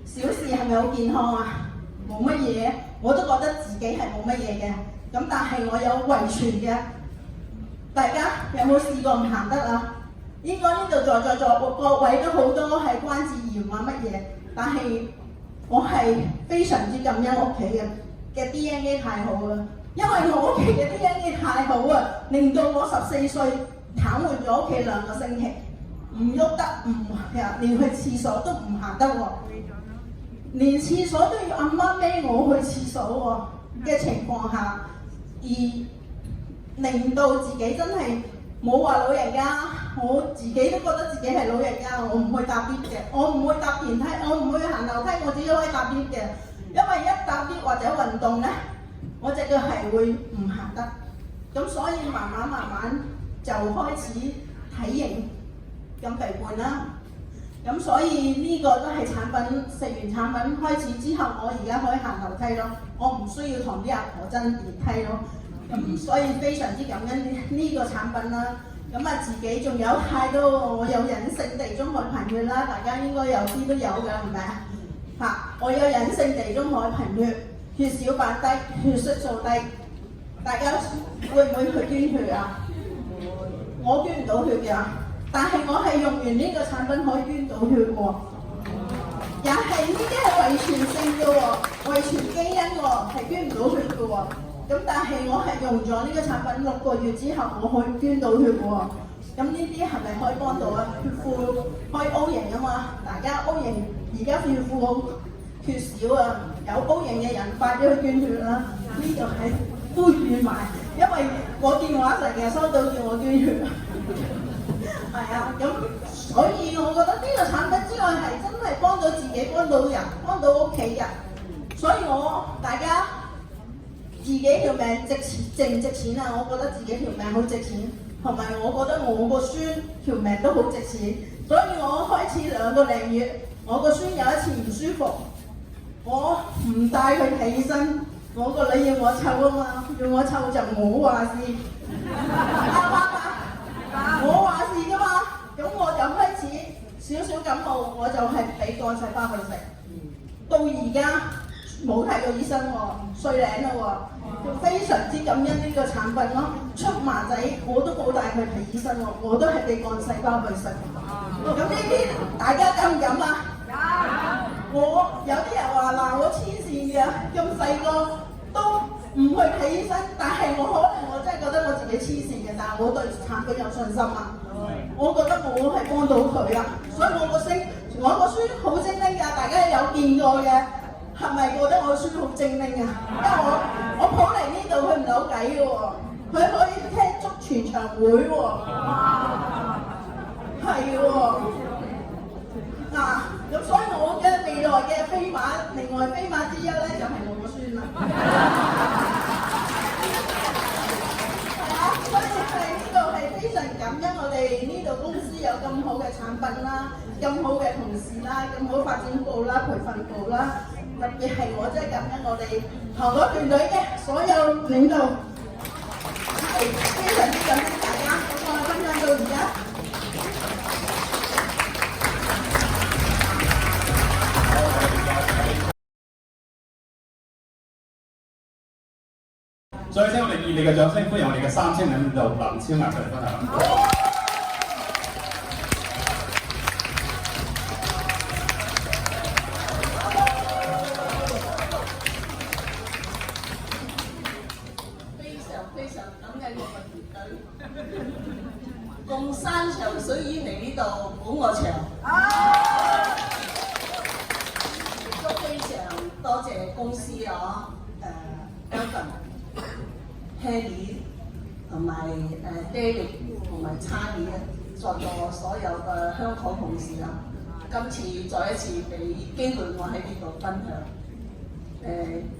小事係咪好健康啊？冇乜嘢，我都覺得自己係冇乜嘢嘅。但係我有遺傳嘅大家有冇試過唔行得啊？應該呢度在座各位都好多係關節炎啊乜嘢，但係我係非常之感恩屋企嘅 DNA 太好啦，因為我屋企嘅 DNA 太好啊，令到我14歲癱瘓咗屋企2個星期，唔喐得，連去廁所都唔行得喎，連廁所都要阿媽孭我去廁所喎嘅情況下，而令到自己真係冇話老人家，我自己都覺得自己係老人家，我唔會搭 lift 嘅，我唔會搭電梯，我唔會行樓梯，我只可以搭 lift 嘅，因為一搭 lift 或者運動咧，我隻腳係會唔行得，咁所以慢慢就開始體型咁肥胖啦。咁所以呢個都係產品，食完產品開始之後，我而家可以行樓梯咯，我唔需要同啲阿婆爭電梯咯。咁所以非常之感恩呢個產品啦。咁啊自己仲有太多，我有隱性地中海貧血啦，大家應該有啲都有㗎，係咪啊？嚇，我有隱性地中海貧血，血小板低，血色素低，大家會唔會去捐血啊？我捐唔到血㗎。但係我係用完呢個產品可以捐到血喎，又係呢啲係遺傳性嘅喎，遺傳基因喎，係捐唔到血嘅喎。咁但係我係用咗呢個產品6個月之後，我可以捐到血喎。咁呢啲係咪可以幫到啊？血庫可以 O 型啊嘛，大家 O 型而家血庫好缺少啊，有 O 型嘅人快啲去捐血啦。呢度係呼籲埋，因為我電話成日收到叫我捐血。係啊，咁所以我覺得呢個產品之外係真係幫到自己、幫到人、幫到屋企人，所以大家自己條命值唔值錢啊？我覺得自己條命好值錢，同埋我覺得我個孫條命都好值錢，所以我開始2個零月，我個孫有一次唔舒服，我唔帶佢睇醫生，我個女要我湊啊嘛，要我湊就我話事，啱啱啊？我話事㗎嘛，咁我就開始少感冒，我就係俾幹細胞佢食，到而家冇睇過醫生喎，歲零啦喎，非常之感恩呢個產品咯。出麻仔我都冇帶佢睇醫生喎，我都係俾幹細胞佢食。咁呢啲大家敢唔敢啊？我有啲人話嗱，我黐線嘅，咁細個都唔去睇醫生，但係我真係覺得我自己黐線嘅，但係我對產品有信心啊！我覺得我係幫到佢啊，所以我個孫好精靈㗎，大家有見過嘅，係咪覺得我個孫好精靈啊？因為我抱嚟呢度佢唔扭計嘅喎，佢可以聽足全場會喎，係喎。咁所以我嘅未來嘅飛馬，另外飛馬之一咧就係我個孫啦。係啊，所以係呢度係非常感恩我哋呢度公司有咁好嘅產品啦，咁好嘅同事啦，咁好發展部啦、培訓部啦，特別係我真係感恩我哋韓國團隊嘅所有領導，係非常之感恩大家。咁我分享到而家。所以請我哋熱烈嘅掌聲歡迎我哋嘅3青領導林超雅出嚟分享。非常感恩我個團隊，咁山長水遠嚟呢度捧我場，亦都非常多謝公司Elton、Henry 同埋David 同埋 Charlie 在座所有嘅香港同事啦，今次再一次俾機會我喺呢度分享，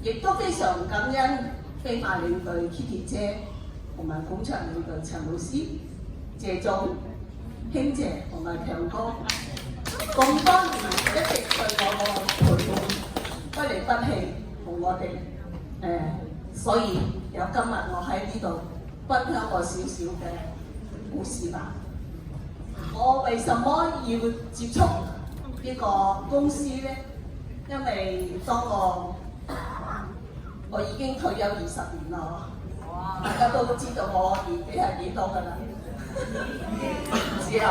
亦都非常感恩飛馬領隊 Kiki 姐同埋捧場領隊陳老師、謝總、興姐同埋強哥，咁多年一直對我個陪伴不離不棄，同我哋所以有今日我喺呢度分享個少少嘅故事吧。我為什麼要接觸呢個公司呢？因為當我已經退休20年啦，大家都知道我年紀係幾多㗎啦，唔知啊，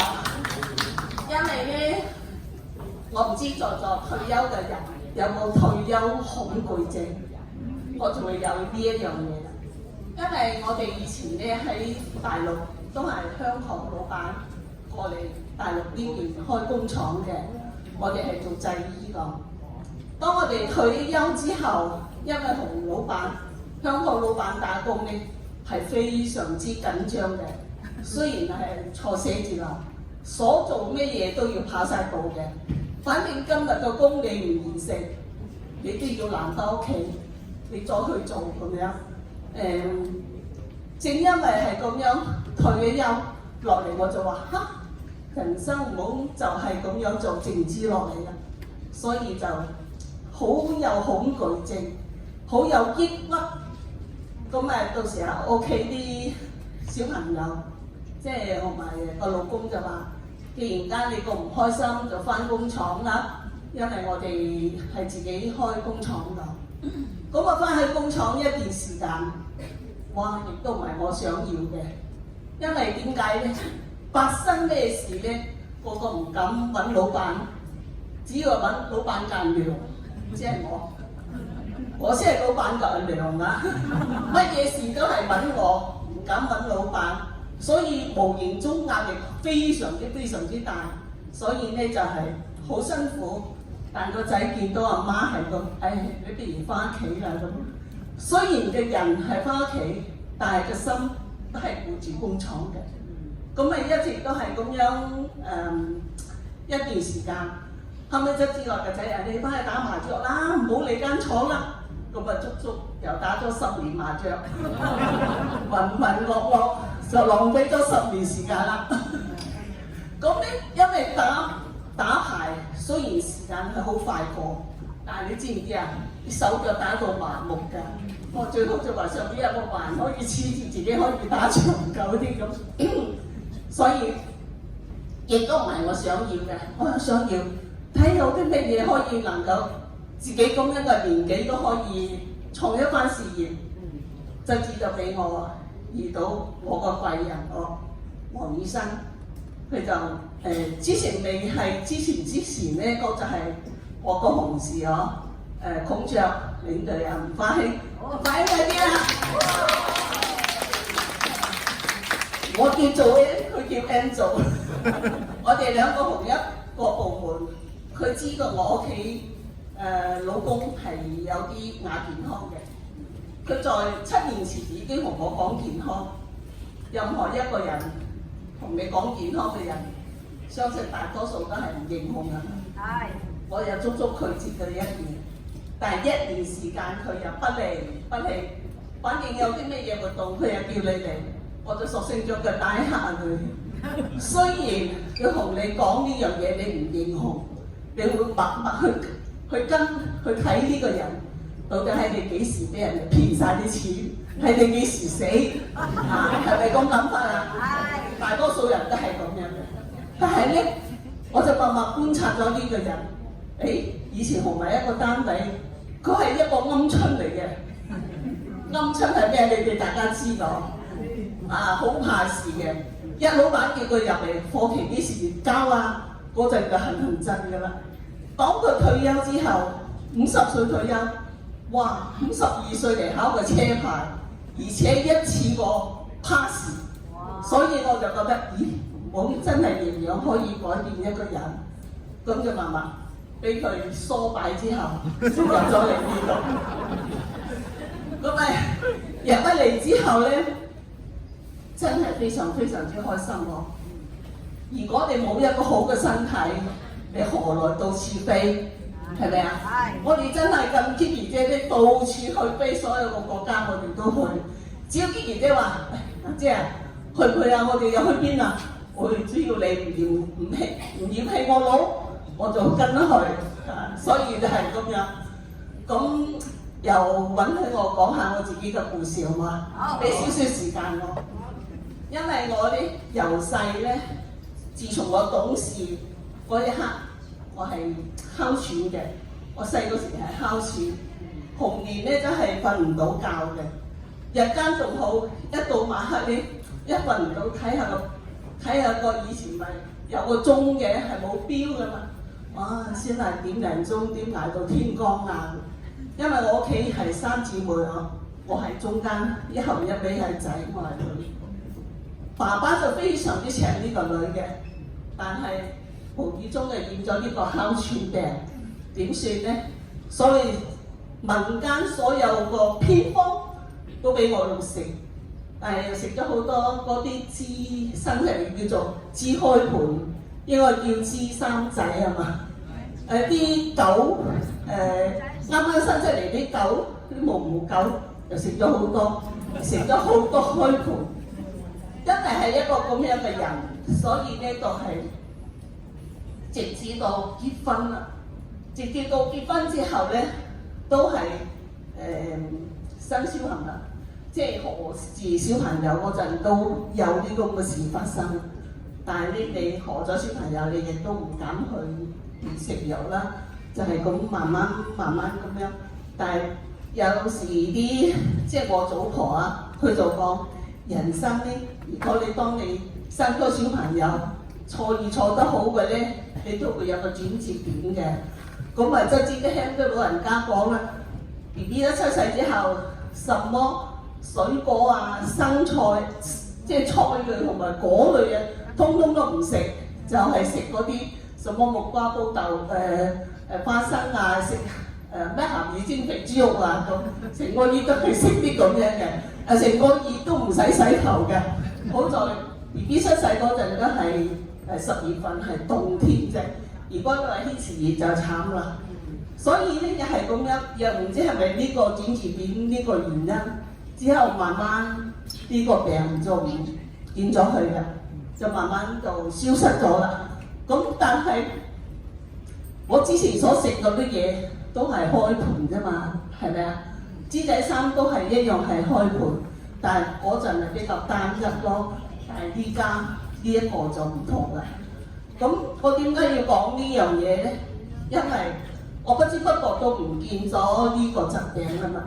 因為咧，我唔知在座退休嘅人有冇退休恐懼症，我就會有呢一樣嘢啦。因為我哋以前咧喺大陸都係香港老闆過嚟大陸呢邊開工廠嘅，我哋係做製衣㗎。當我哋退休之後，因為同老闆香港老闆打工咧係非常之緊張嘅，雖然係坐寫字樓，所做咩嘢都要跑晒步嘅。反正今日個工你唔完成，你都要攬翻屋企，你再去做咁樣。正因為係咁樣退咗休落嚟，我就話嚇，人生唔好就係咁樣就靜止落嚟啦，所以就好有恐懼症，好有抑鬱。咁到時候屋企啲小朋友，即係同埋個老公就話：既然間你咁唔開心，就返工廠啦，因為我哋係自己開工廠㗎。咁我返去工廠一段時間，哇！亦都唔係我想要嘅，因為點解咧？發生咩事咧？個個唔敢揾老闆，只要揾老闆間糧，即係我先係老闆間糧啊！乜嘢事都係揾我，唔敢揾老闆，所以無形中壓力非常之大，所以咧就係好辛苦。但個仔見到阿媽係咁，你不如翻屋企啦咁。雖然嘅人係翻屋企，但係個心都係顧住工廠嘅。咁咪一直都係咁樣一段時間。後尾就知落個仔你翻去打麻雀啦，唔好理間廠啦。咁足又打咗10年麻雀，渾噩就浪費咗10年時間啦。咁咧，因為打牌雖然時間係好快過，但係你知唔知啊？啲手腳打到麻木㗎。我最好就話上邊有個環可以黐住自己，可以打長久啲咁。所以亦都唔係我想要嘅，我想要睇有啲咩嘢可以能夠自己咁樣嘅年紀都可以創一番事業。就至就俾我遇到我個貴人黃醫生。佢就之前未係之前咧，嗰就係我個同事孔雀領隊吳花興，快啲啦！我叫做 N， 佢叫 N 做，我哋兩個同一個部門。佢知道我屋企老公係有啲亞健康嘅，佢在7年前已經同我講健康。任何一個人同你講健康嘅人，相信大多數都係唔認同嘅。係，我又足足拒絕佢1年，但係1年時間佢又不離，反正有啲咩嘢活動佢又叫你嚟，我就索性將佢帶下佢。雖然佢同你講呢樣嘢你唔認同，你會默默去睇呢個人，到底係你幾時俾人哋騙晒啲錢，係你幾時死，係咪咁諗法啊？大多數人都係咁樣嘅，但係咧，我就默默觀察咗呢個人。以前同埋一個單位，佢係一個鵪鶉嚟嘅。鵪鶉係咩？你哋大家知道好怕事嘅。一老闆叫佢入嚟，貨期幾時交啊？嗰陣就行震㗎啦。當佢退休之後，50歲退休，哇！52歲嚟考個車牌，而且一次過 pass。所以我就覺得，我真係營養可以改變一個人，咁就慢慢俾佢梳擺之後，入咗嚟呢度。咁咪入咗嚟之後咧，真係非常之開心喎！如果你冇一個好嘅身體，你何來到處飛？係咪啊？我哋真係咁Kiki姐咧，到處去飛，所有個國家我哋都去。只要Kiki姐話，即係。去唔去啊？我哋又去邊啊？只要你唔嫌棄我老，我就跟去。所以就係咁樣。咁又允許我講下我自己嘅故事好嘛？俾少少時間我。因為我咧由細咧，自從我懂事嗰一刻，我係哮喘嘅。我細個時係哮喘，童年咧真係瞓唔到覺嘅。日間仲好，一到晚黑你一瞓唔到，睇下個以前咪有個鐘嘅，係冇錶噶嘛。哇！先係點零鐘，點捱到天光啊！因為我屋企係三姊妹啊，我係中間，一後一尾係仔，我係女。爸爸就非常之錫呢個女嘅，但係無意中就染咗呢個哮喘病，點算呢？所以民間所有個偏方都俾我用食，但係又食咗好多嗰啲支身體叫做支開盤，應該叫支三仔係嘛？啲狗啱啱生出嚟啲狗，啲毛毛狗又食咗好多，食咗好多開盤，真係一個咁樣嘅人，所以呢個係直至到結婚啦，直至到結婚之後咧，都係生小朋友，即係何時小朋友嗰陣都有啲咁嘅事發生，但係你何咗小朋友，你亦都唔敢去食藥啦，就係咁慢慢咁樣。但係有時啲即係我祖婆啊，佢就講人生咧，如果當你生咗小朋友錯意錯得好嘅咧，你都會有個轉折點嘅。咁啊，即係自己聽啲老人家講啦 ，BB 一出世之後，什麼水果啊、生菜，即係菜類同埋果類嘅，通通都唔食，就係食嗰啲什麼木瓜煲豆、花生啊，食咩鹹魚煎肥豬肉啊咁，成個月都係食啲咁樣嘅，成個月都唔使洗頭嘅。好在 BB 出世嗰陣都係10月份係冬天啫。如果都係天時熱就慘啦，所以咧又係咁樣，又唔知係咪呢個轉折點呢個原因，之後慢慢呢個病就唔見咗去啦，就慢慢就消失咗啦。咁但係我之前所食嗰啲嘢都係開盤啫嘛，係咪啊？豬仔衫都係一樣係開盤，但係嗰陣係比較單一咯，但係依家呢一個就唔同啦。咁我點解要講呢樣嘢咧？因為我不知不覺都唔見咗呢個疾病啦嘛。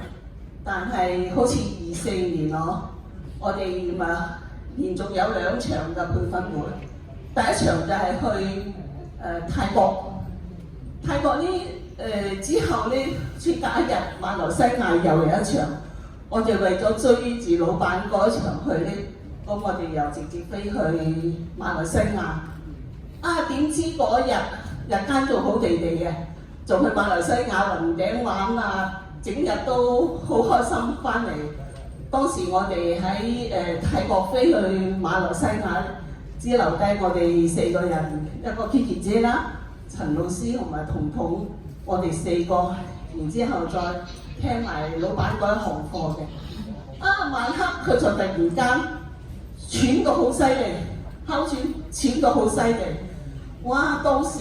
但係好似24年我哋咪連續有2場嘅培訓會，第一場就係去泰國，泰國呢之後咧，出隔一日馬來西亞又有一場，我哋為咗追住老闆嗰一場去咧，咁我哋又直接飛去馬來西亞。點知嗰日間仲好地地嘅，仲去馬來西亞雲頂玩啊，整日都好開心翻嚟。當時我哋喺泰國飛去馬來西亞，只留低我哋4個人，一個 Kiki 姐啦、陳老師同埋彤彤，我哋4個，然之後再聽埋老闆嗰一行課嘅。晚黑佢就突然間喘到好犀利，哮喘到好犀利。哇！當時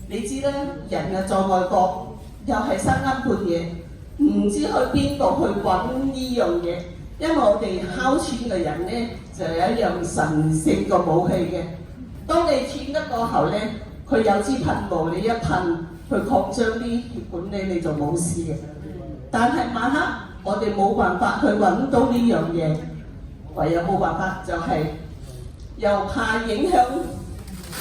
你知咧，人啊在外國，又係三更半夜，唔知去邊度去揾呢樣嘢。因為我哋哮喘嘅人咧，就有一樣神聖嘅武器嘅。當你喘得過後咧，佢有支噴霧，你一噴，去擴張啲血管咧，你就冇事嘅。但係晚黑我哋冇辦法去揾到呢樣嘢，唯有冇辦法就係又怕影響。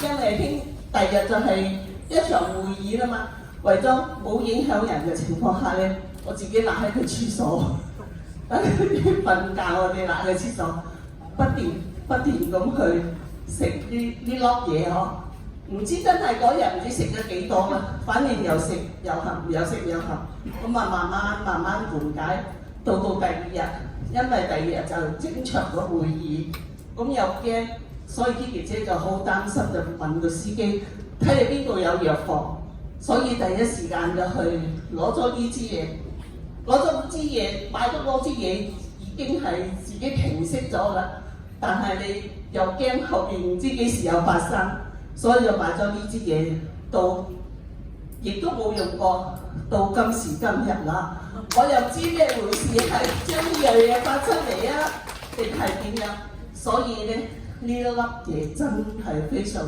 因為第日就係一場會議啦嘛，為咗冇影響人嘅情況下咧，我自己匿喺個廁所，等佢哋瞓覺，我哋匿喺廁所，不斷咁去食呢粒嘢呵。唔知真係嗰日唔知食咗幾多啦，反正又食又含，又食又含，咁慢慢緩解，到第二日，因為第二日就整場個會議，咁又驚。所以 Kiki 姐就好擔心，就問個司機睇下邊度有藥房，所以第一時間就去攞咗呢支嘢，買咗嗰支嘢已經係自己平息咗啦，但係你又驚後邊唔知幾時有發生，所以就買咗呢支嘢，到亦都冇用過，到今時今日啦，我又唔知咩回事，係將呢樣嘢發出嚟啊，定係點樣？所以咧。呢一粒嘢真係非常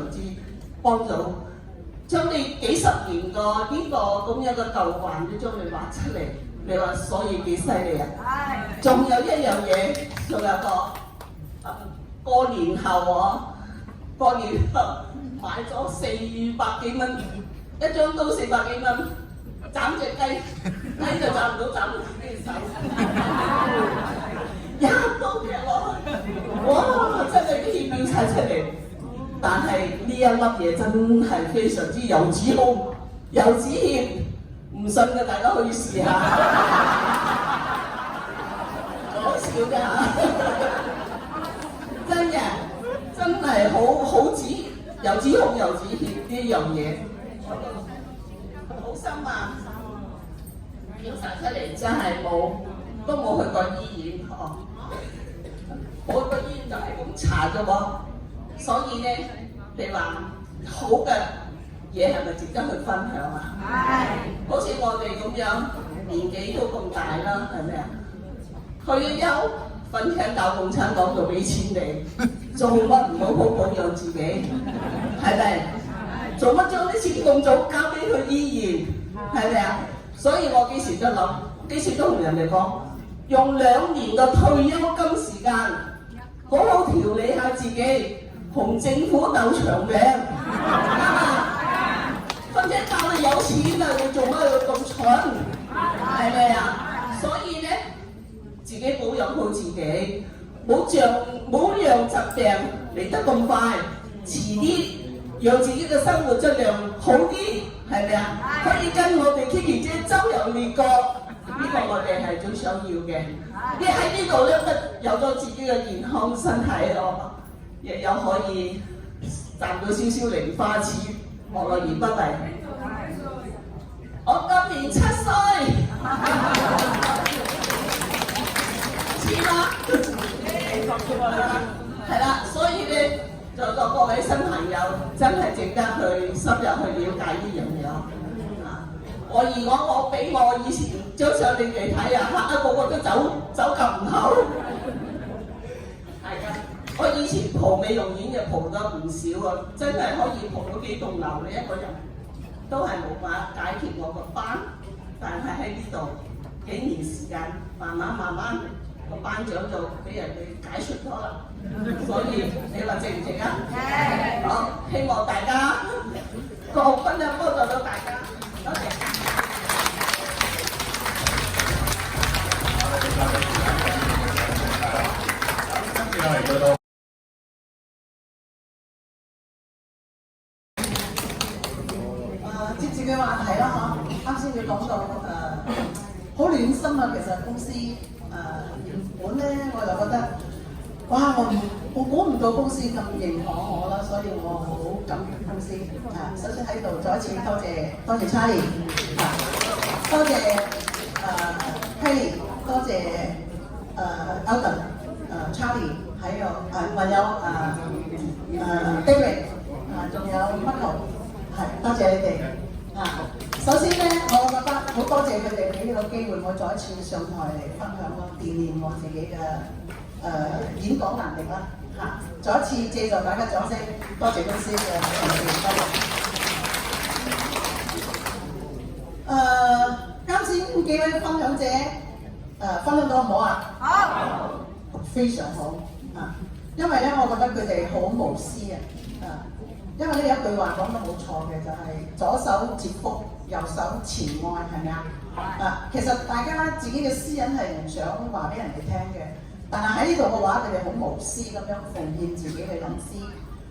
之幫到，將你幾十年個呢個咁樣嘅舊患都將你畫出嚟，你話所以幾犀利啊？仲有一樣嘢，仲有個過年後過年後買咗400幾蚊，一張刀400幾蚊，斬隻雞，雞就斬唔到，斬到自己嘅手，一刀劈落去，哇！真係啲血飆晒出嚟。但係呢一粒嘢真係非常之有止痛、有止血，唔信嘅大家可以試下，講笑㗎嚇，真嘅，真係好止，有止痛有止血呢樣嘢，好深啊！飆晒出嚟真係都冇去過醫院呵，我去過醫院就係咁查啫喎。所以咧，你話好嘅嘢係咪值得去分享啊？係。好似我哋咁樣年紀都咁大啦，係咪啊？退咗休，瞓喺教共產黨度俾錢你，做乜唔好好保養自己？係咪？做乜將啲錢咁早交俾佢醫院？係咪啊？所以我幾時都諗，幾時都同人哋講，用2年嘅退休金時間，好好調理下自己。同政府鬥長命，啱嘛？瞓醒覺你有錢啊，你做乜要咁蠢？係咪啊？所以咧，自己保養好自己，冇讓疾病嚟得咁快，遲啲讓自己嘅生活質量好啲，係咪啊？可以跟我哋 Kiki 姐周遊列國，呢個我哋係最想要嘅。你喺呢度咧，有咗自己嘅健康身體咯。亦有可以賺到少少零花錢，何樂而不為？我今年7歲，似嗎？係啦，所以咧，在座各位新朋友真係值得去深入去了解呢樣嘢。如果我俾我以前張相你哋睇啊，嚇得個個都走咁唔好。係㗎。我以前蒲美容院就蒲咗唔少啊，真係可以蒲到幾棟樓你一個人，都係冇法解決我個班。但係喺呢度幾年時間，慢慢個班長就俾人哋解除咗啦。所以你話值唔值啊？好，希望大家個分享幫助到大家，多謝。接住嘅話題啦嚇，啱先你講到好暖心啊，其實公司原本咧我就覺得，哇我估唔到公司咁認可我啦，所以我好感激公司啊。首先喺度再一次多謝 Charlie 啊，多謝Kelly， 多謝Alden Charlie， 還有David 仲有 Marco， 係多謝你哋啊！首先咧，我覺得好多謝佢哋俾呢個機會，我再一次上台嚟分享咯，鍛鍊我自己嘅演講能力啦嚇！再一次借助大家掌聲，多謝公司嘅同事。啱先幾位分享者分享到好唔好啊？好，非常好啊！因為咧，我覺得佢哋好無私啊！因為呢有一句話講得冇錯嘅，就係左手接福，右手傳愛，係咪啊？啊，其實大家自己嘅私隱係唔想話俾人哋聽嘅，但係喺呢度嘅話，佢哋好無私咁樣奉獻自己嘅隱私，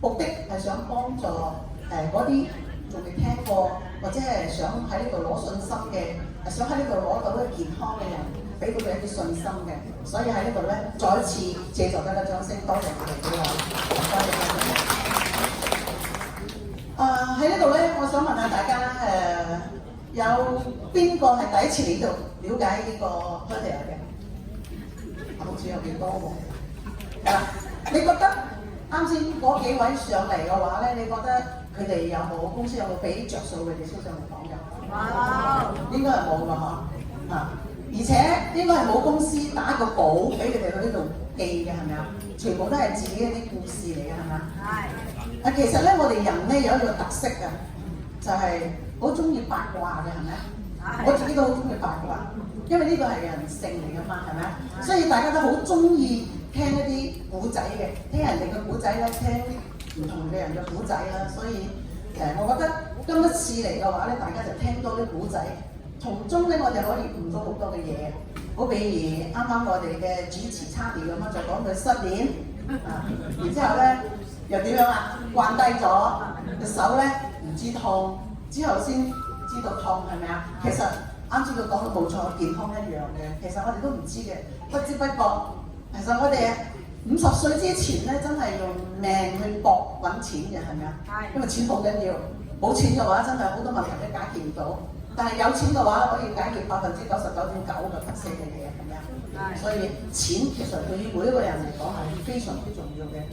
目的係想幫助嗰啲仲未聽過或者係想喺呢度攞信心嘅，想喺呢度攞到一個健康嘅人，俾到佢一啲信心嘅，所以喺呢度咧再一次借助大家掌聲，多謝佢哋俾我，多謝。喺呢度咧，我想問下大家有邊個係第一次嚟呢度了解呢個 Perder 嘅？好似有幾多喎？你覺得啱先嗰幾位上嚟嘅話咧，你覺得佢哋有冇公司有冇俾着數佢哋先上嚟講嘅？應該係冇㗎嗬。而且應該係冇公司打個稿俾佢哋去呢度記嘅，係咪啊？全部都係自己一啲故事嚟嘅，係咪啊？係。其實咧，我哋人咧有一個特色嘅，就係好中意八卦嘅，係咪啊？我自己都好中意八卦，因為呢個係人性嚟㗎嘛，係咪啊？所以大家都好中意聽一啲古仔嘅，聽人哋嘅古仔咧，聽唔同嘅人嘅古仔啦。所以我覺得今一次嚟嘅話咧，大家就聽多啲古仔，從中咧我哋可以悟到好多嘅嘢。好比如啱啱我哋嘅主持差別咁樣就講佢失戀然之後咧又點樣啊？慣低咗隻手咧唔知痛，之後先知道痛係咪啊？其實啱先佢講到冇錯，健康一樣嘅。其實我哋都唔知嘅，不知不覺。其實我哋50歲之前咧，真係用命去搏揾錢嘅，係咪啊？因為錢好緊要，冇錢嘅話真係好多問題都解決唔到。但係有錢嘅話，可以解決99.9%嘅嘢，係咪啊？所以錢其實對於每一個人嚟講係非常之重要嘅。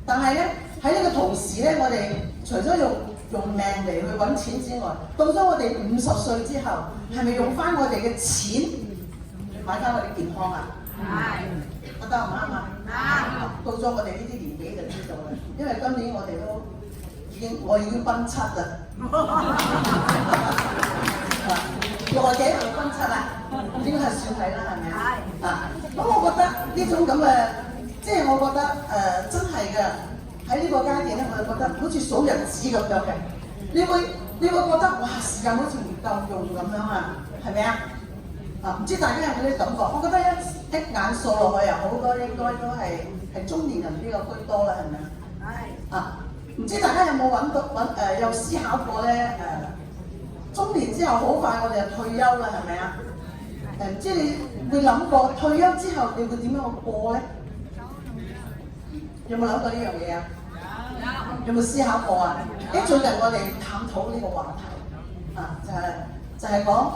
但係咧喺呢個同時咧，我哋除咗用命嚟去揾錢之外，到咗我哋50歲之後，係咪用翻我哋嘅錢去買翻我哋健康啊？係，得唔啱啊？啱。到咗我哋呢啲年紀就知道啦，因為今年我哋我已經奔7啦。60幾就奔7啦，應該係算係啦，係咪啊？咁我覺得呢種咁嘅，即係我覺得真係嘅喺呢個階段咧，我就覺得好似數日子咁樣嘅。你會覺得哇，時間好似唔夠用咁樣啊，係咪啊？唔知大家有冇啲感覺？我覺得一眼掃落去好多應該都係中年人比較居多啦，係咪啊？唔知大家有冇有思考過咧？中年之後好快我哋就退休啦，係咪啊？唔知你會諗過退休之後你會點樣去過咧？有冇諗過呢樣嘢啊？有冇思考過啊？最近我哋探討呢個話題就係講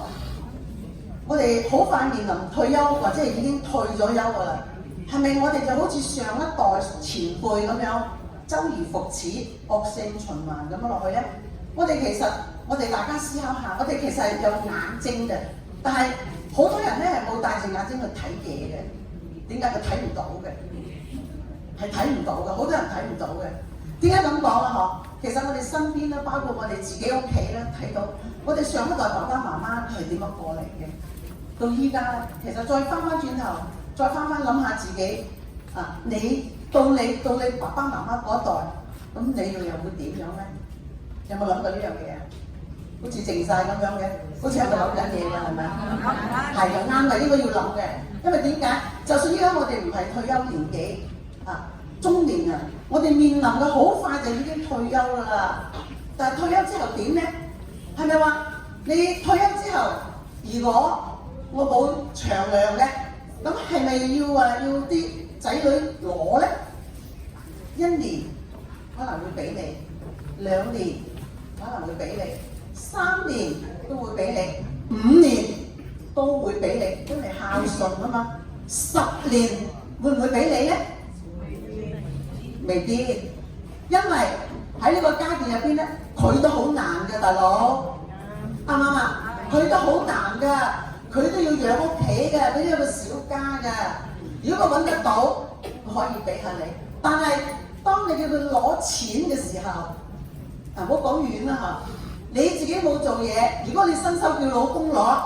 我哋好快面臨退休或者係已經退咗休㗎啦。係咪我哋就好似上一代前輩咁樣周而復始、惡性循環咁樣落去咧？我哋大家思考下，我哋其實係有眼睛嘅，但係好多人咧係冇戴住眼睛去睇嘢嘅。點解佢睇唔到嘅？係睇唔到嘅，好多人睇唔到嘅。點解咁講啊？其實我哋身邊咧，包括我哋自己屋企咧，睇到我哋上一代爸爸媽媽係點樣過嚟嘅，到依家咧，其實再翻轉頭，再翻諗下自己你到你爸爸媽媽嗰一代，咁你又會點樣咧？有冇諗過呢樣嘢啊？好似靜晒咁樣嘅，好似喺度諗緊嘢㗎，係咪啊？係嘅，啱嘅，應該要諗嘅。因為點解？就算依家我哋唔係退休年紀中年人，我哋面臨嘅好快就已經退休啦。但係退休之後點咧？係咪話你退休之後，如果我冇長糧嘅，咁係咪要啲仔女攞咧？1年可能會俾你，2年可能會俾你，3年都會俾你，5年都會俾你，因為孝順啊嘛。10年會唔會俾你咧？未必，因為喺呢個階段入邊咧，佢都好難嘅，大佬，啱唔啱啊？佢都好難㗎，佢都要養屋企嘅，佢都有個小家㗎。如果佢揾得到，佢可以俾下你。但係當你叫佢攞錢嘅時候，唔好講遠啦嚇，你自己冇做嘢，如果你伸手叫老公攞，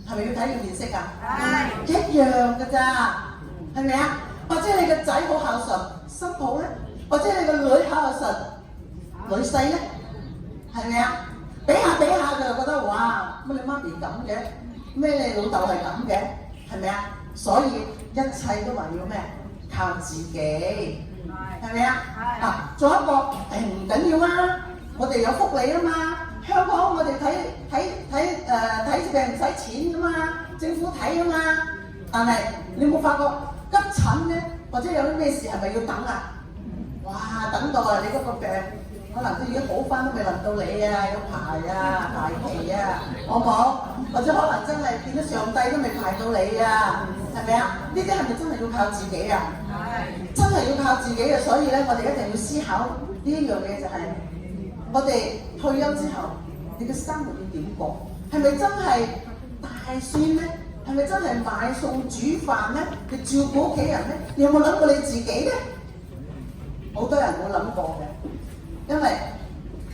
係咪要睇佢面色㗎？係一樣㗎咋，係咪啊？或者你個仔好孝順，新抱咧；或者你個女孝順，女婿咧，係咪啊？比下佢就覺得哇，乜你媽咪咁嘅，咩你老豆係咁嘅，係咪啊？所以一切都話要咩？靠自己，係咪啊？仲有一個唔緊要啊，我哋有福利啊嘛。香港我哋睇病唔使錢噶嘛，政府睇啊嘛。但係你有冇發覺？急診咧，或者有啲咩事係咪要等啊？哇！等到你嗰個病可能都已經好翻都未輪到你啊，有排期啊，好唔好？或者可能真係見到上帝都未排到你啊，係咪啊？呢啲係咪真係要靠自己啊？真係要靠自己嘅，所以咧，我哋一定要思考呢一樣嘢，就係我哋退休之後，你嘅生活要點過？係咪真係大孫咧？係咪真係買餸煮飯咧？你照顧屋企人咧？你有冇諗過你自己咧？好多人冇諗過嘅，因為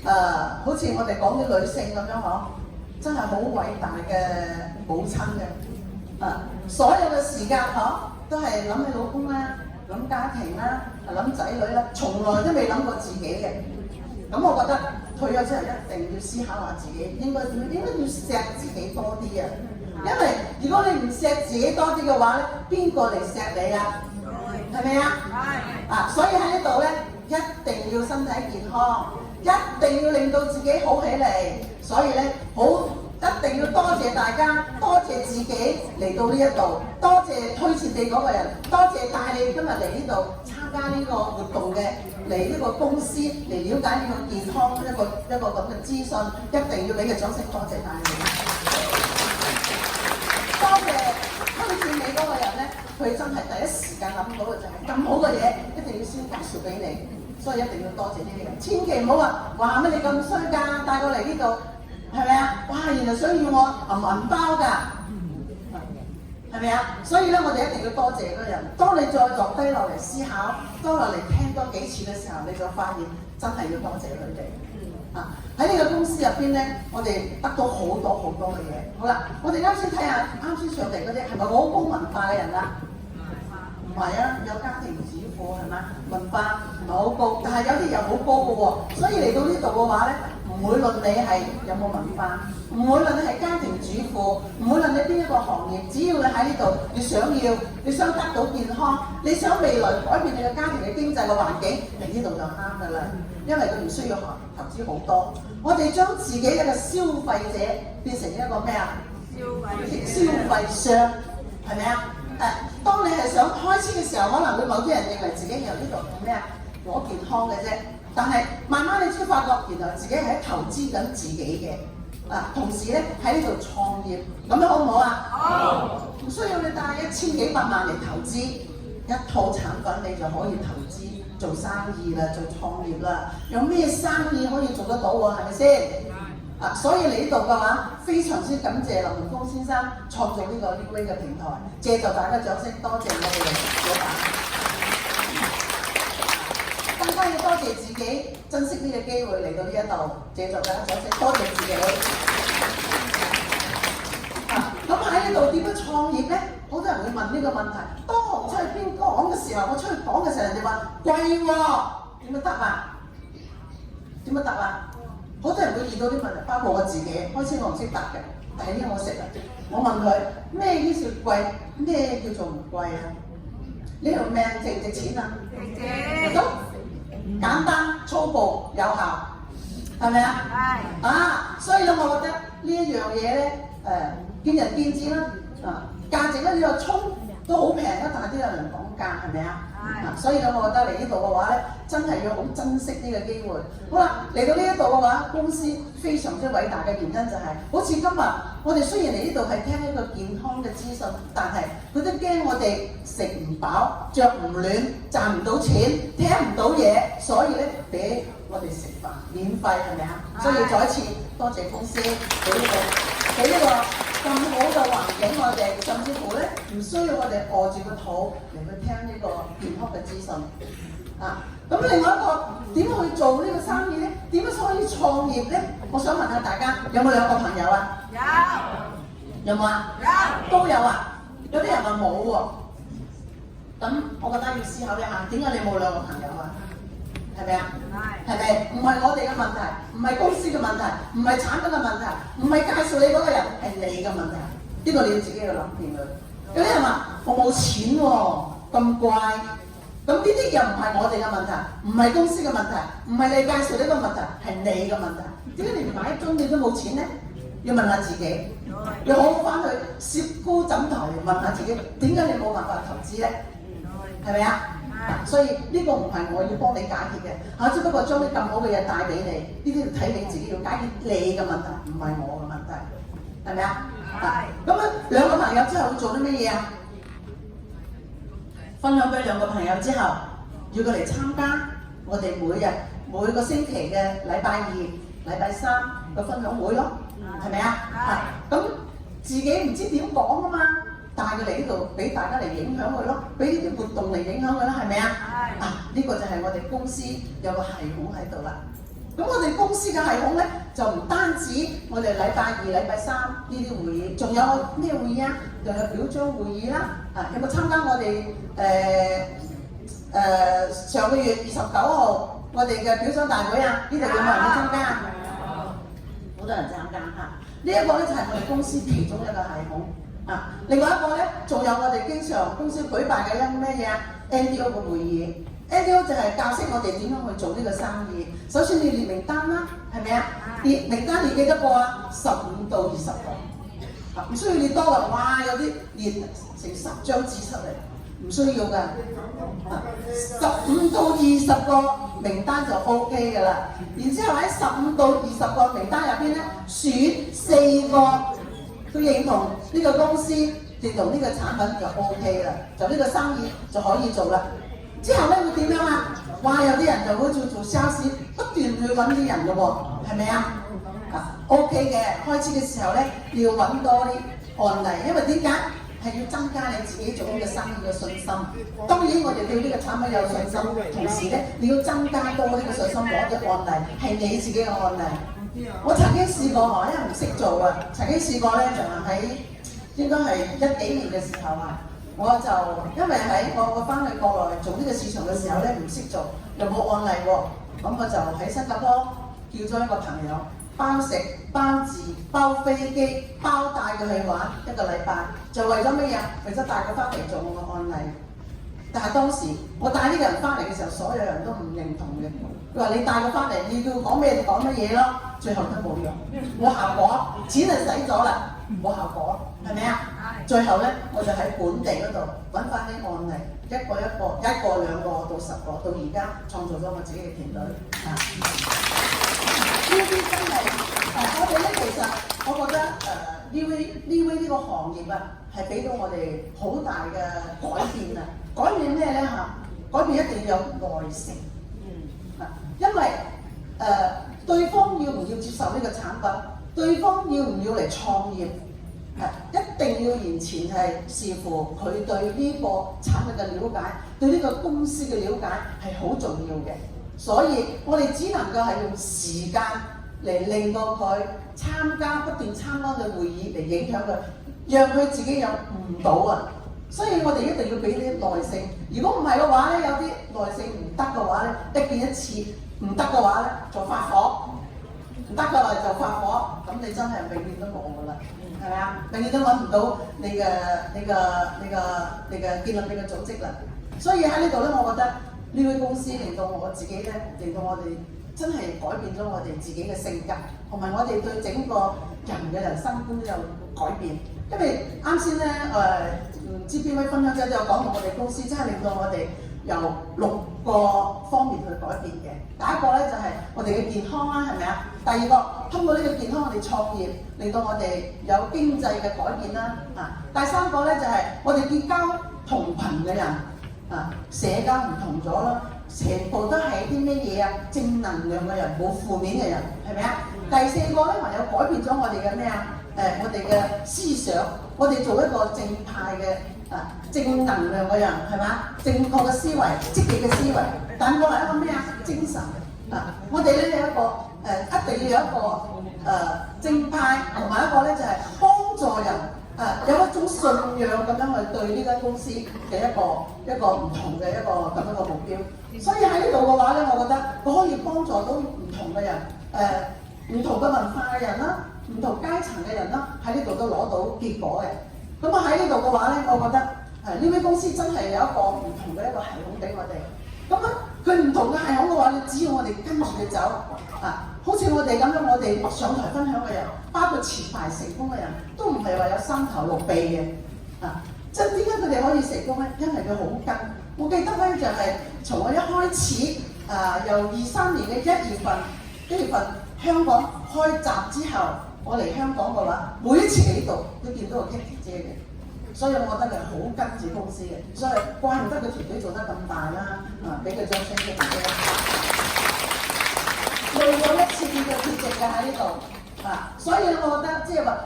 好似我哋講啲女性咁樣嗬，真係好偉大嘅母親嘅。所有嘅時間都係諗起老公啦，諗家庭啦，諗仔女啦，從來都未諗過自己嘅。咁我覺得退咗之後一定要思考下自己應該點樣，應該要錫自己多啲啊！因為如果你唔錫自己多啲嘅話咧，邊個嚟錫你啊？係咪啊？係。所以喺呢度咧，一定要身體健康，一定要令到自己好起嚟。所以咧，一定要多謝大家，多謝自己嚟到呢一度，多謝推薦你嗰個人，多謝帶你今日嚟呢度參加呢個活動嘅，嚟呢個公司嚟了解呢個健康一個咁嘅資訊，一定要俾個掌聲，多謝帶你。多謝推薦你嗰個人咧，佢真係第一時間諗到嘅就係咁好嘅嘢，一定要先介紹俾你，所以一定要多謝呢啲人，千祈唔好話乜你咁衰㗎，帶過嚟呢度。係咪啊？哇！原來想要我銀包㗎，係咪啊？所以咧，我哋一定要多謝嗰個人。當你再落低落嚟思考，多落嚟聽多幾次嘅時候，你就發現真係要多謝佢哋。喺呢個公司入邊咧，我哋得到好多嘅嘢。好啦，我哋啱先睇下啱先上嚟嗰啲係咪好高文化嘅人啊？唔係啊，有家庭主婦係咪？文化唔係好高，但係有啲又好高嘅喎。所以嚟到呢度嘅話咧，唔會論你係有冇文化，唔會論你係家庭主婦，唔會論你邊一個行業，只要你喺呢度，你想得到健康，你想未來改變你嘅家庭嘅經濟嘅環境，嚟呢度就啱㗎啦。因為佢唔需要投資好多，我哋將自己一個消費者變成一個咩啊？消費商，係咪啊？當你係想開始嘅時候，可能會某啲人認為自己由呢度做咩啊？攞健康嘅啫。但係慢慢你先發覺，原來自己係投資緊自己嘅，同時咧喺呢度創業，咁樣好唔好啊？好，唔需要你帶1000幾百萬嚟投資，一套產品你就可以投資做生意啦，做創業啦。有咩生意可以做得到喎？係咪先？所以嚟呢度嘅話，非常之感謝林文峰先生創造呢個 Live 嘅平台，借助大家掌聲，多謝我哋老闆。更加要多謝自己，珍惜呢個機會嚟到呢一度，借助大家掌聲，多謝自己。咁喺呢度點樣創業咧？好多人會問呢個問題。當我出去邊講嘅時候，我出去講嘅時候，人哋話貴喎，點樣得啊？點樣得啊？好多人會遇到啲問題，包括我自己。開始我唔識答嘅，但係呢我識啦。我問佢咩叫貴，咩叫做唔貴啊？呢條命值唔值錢啊？值。都簡單、粗暴、有效，係咪啊？係。所以咧，我覺得呢一樣嘢咧，見仁見智啦。價值咧，你話葱都好平啦，但係都有人講價，係咪啊？所以咧，我覺得嚟呢度嘅話咧，真係要好珍惜呢個機會。好啦，嚟到呢一度嘅話，公司非常之偉大嘅原因就係，好似今日我哋雖然嚟呢度係聽一個健康嘅資訊，但係佢都驚我哋食唔飽、着唔暖、賺唔到錢、聽唔到嘢，所以咧俾我哋食飯免費，係咪啊？所以再一次多謝公司俾呢個咁好嘅環境，我哋甚至乎咧唔需要我哋餓住個肚嚟去聽呢個健康嘅資訊。咁另外一個點去做呢個生意咧？點樣可以創業咧？我想問下大家，有冇兩個朋友啊？有。有冇啊？有。都有啊？有啲人話冇喎。咁我覺得要思考一下，點解你冇兩個朋友啊？係咪啊？係咪？唔係我哋嘅問題，唔係公司嘅問題，唔係產品嘅問題，唔係介紹你嗰個人，係你嘅問題。呢個你要自己去諗掂佢。有啲人話我冇錢喎，咁貴。咁呢啲又唔係我哋嘅問題，唔係公司嘅問題，唔係你介紹呢個問題，係你嘅問題。點解你唔買一樽你都冇錢咧？要問下自己，要好好翻去攝高枕頭嚟問下自己，點解你冇辦法投資咧？係咪啊？所以呢個唔係我要幫你解決嘅，只不過將啲咁好嘅嘢帶俾你，呢啲要睇你自己，要解決你嘅問題，唔係我嘅問題，係咪啊？咁啊，兩個朋友之後會做啲咩嘢啊？分享俾兩個朋友之後，要佢嚟參加我哋每個星期嘅禮拜2、禮拜3嘅分享會咯，係咪啊？咁自己唔知點講啊嘛，帶佢嚟呢度俾大家嚟影響佢咯，俾呢啲活動嚟影響佢啦，係咪啊？呢個就係我哋公司有個系統喺度啦。咁我哋公司嘅系統咧，就唔單止我哋禮拜二、禮拜三呢啲會議，仲有咩會議啊？仲有表彰會議啦，有冇參加我哋上個月29號我哋嘅表彰大會啊？呢度有冇人去參加啊？好多人參加嚇。呢一個咧就係我哋公司其中一個系統啊。另外一個咧，仲有我哋經常公司舉辦嘅一咩嘢啊 NDO 嘅會議。NDO 就係教識我哋點樣去做呢個生意。首先你列名單啦，係咪啊？列名單列幾多個啊？15到20個。唔需要列多㗎，哇！有啲列成10張紙出嚟，唔需要㗎。15到20個名單就 OK 㗎啦。然之後喺15到20個名單入邊咧，選4個佢認同呢個公司、認同呢個產品就 OK 啦，就呢個生意就可以做啦。之後咧會點樣啊？哇！有啲人就好似做 sales， 不斷去揾啲人㗎喎，係咪啊？OK 嘅，開始嘅時候咧要揾多啲案例，因為點解？係要增加你自己做呢個生意嘅信心。當然我哋對呢個產品有信心，同時咧你要增加多呢個信心，攞啲案例係你自己嘅案例。我曾經試過因為唔識做啊，曾經試過咧就係喺應該係10幾年嘅時候啊，我就因為喺我翻去國內做呢個市場嘅時候咧唔識做，又冇案例喎，咁我就喺新加坡叫咗一個朋友。包食、包住、包飛機、包帶佢去玩1個禮拜，就為咗乜嘢？為咗帶佢翻嚟做我個案例。但係當時我帶呢個人翻嚟嘅時候，所有人都唔認同嘅。佢話你帶佢翻嚟，你要講咩就講乜嘢咯，最後都冇用，冇效果，錢就使咗啦，冇效果，係咪啊？最後咧，我就喺本地嗰度揾翻啲案例，一個、2個到10個，到而家創造咗我自己嘅團隊啊！呢啲真係我哋咧，其實我覺得Liway 呢個行業啊，係俾到我哋好大嘅改變啊！改變咩咧嚇？改變一定要有耐性。因為對方要唔要接受呢個產品，對方要唔要嚟創業，一定要完全係視乎佢對呢個產品嘅了解，對呢個公司嘅了解係好重要嘅。所以我哋只能夠係用時間嚟令到佢不斷參加嘅會議嚟影響佢，讓佢自己有悟到啊！所以我哋一定要俾啲耐性。如果唔係嘅話咧，有啲耐性唔得嘅話咧，一見一次唔得嘅話咧，就發火；唔得嘅話就發火，咁你真係永遠都冇㗎啦，係咪啊？永遠都揾唔到你嘅建立你嘅組織啦。所以喺呢度咧，我覺得呢位公司令到我自己咧，令到我哋真係改變咗我哋自己嘅性格，同埋我哋對整個人嘅人生觀都有改變。因為啱先咧唔知邊位分享者都有講到我哋公司真係令到我哋由6個方面去改變嘅。第一個咧就係我哋嘅健康啦，係咪啊？第二個通過呢個健康我哋創業，令到我哋有經濟嘅改變啦。第三個咧就係我哋結交同頻嘅人。社交唔同咗啦，全部都係啲咩嘢啊？正能量嘅人，冇負面嘅人，係咪啊？第4個咧，還有改變咗我哋嘅咩啊？我哋嘅思想，我哋做一個正派嘅正能量嘅人，係嘛？正確嘅思維，積極嘅思維，但我係一個咩啊？精神我哋咧有一個一定要有一個正派，同埋一個咧就係幫助人。有一種信仰咁樣去對呢間公司嘅一個唔同嘅一個咁樣嘅目標，所以喺呢度嘅話咧，我覺得我可以幫助到唔同嘅人，唔同嘅文化嘅人啦，唔同階層嘅人啦，喺呢度都攞到結果嘅。咁啊喺呢度嘅話咧，我覺得呢間公司真係有一個唔同嘅一個系統俾我哋。咁啊，佢唔同嘅系統嘅話，你只要我哋跟住佢走好似我哋咁樣，我哋上台分享嘅人，包括前排成功嘅人，都唔係話有3頭6臂嘅即係點解佢哋可以成功咧？因為佢好跟。我記得咧就係從我一開始由23年嘅1月份香港開閘之後，我嚟香港嘅話，每一次嚟呢度都見到個 Kitty 姐嘅，所以我覺得佢好跟住公司嘅，所以怪唔得佢團隊做得咁大啦俾佢掌聲嘅。累過1次見到缺席嘅喺呢度所以我覺得即係話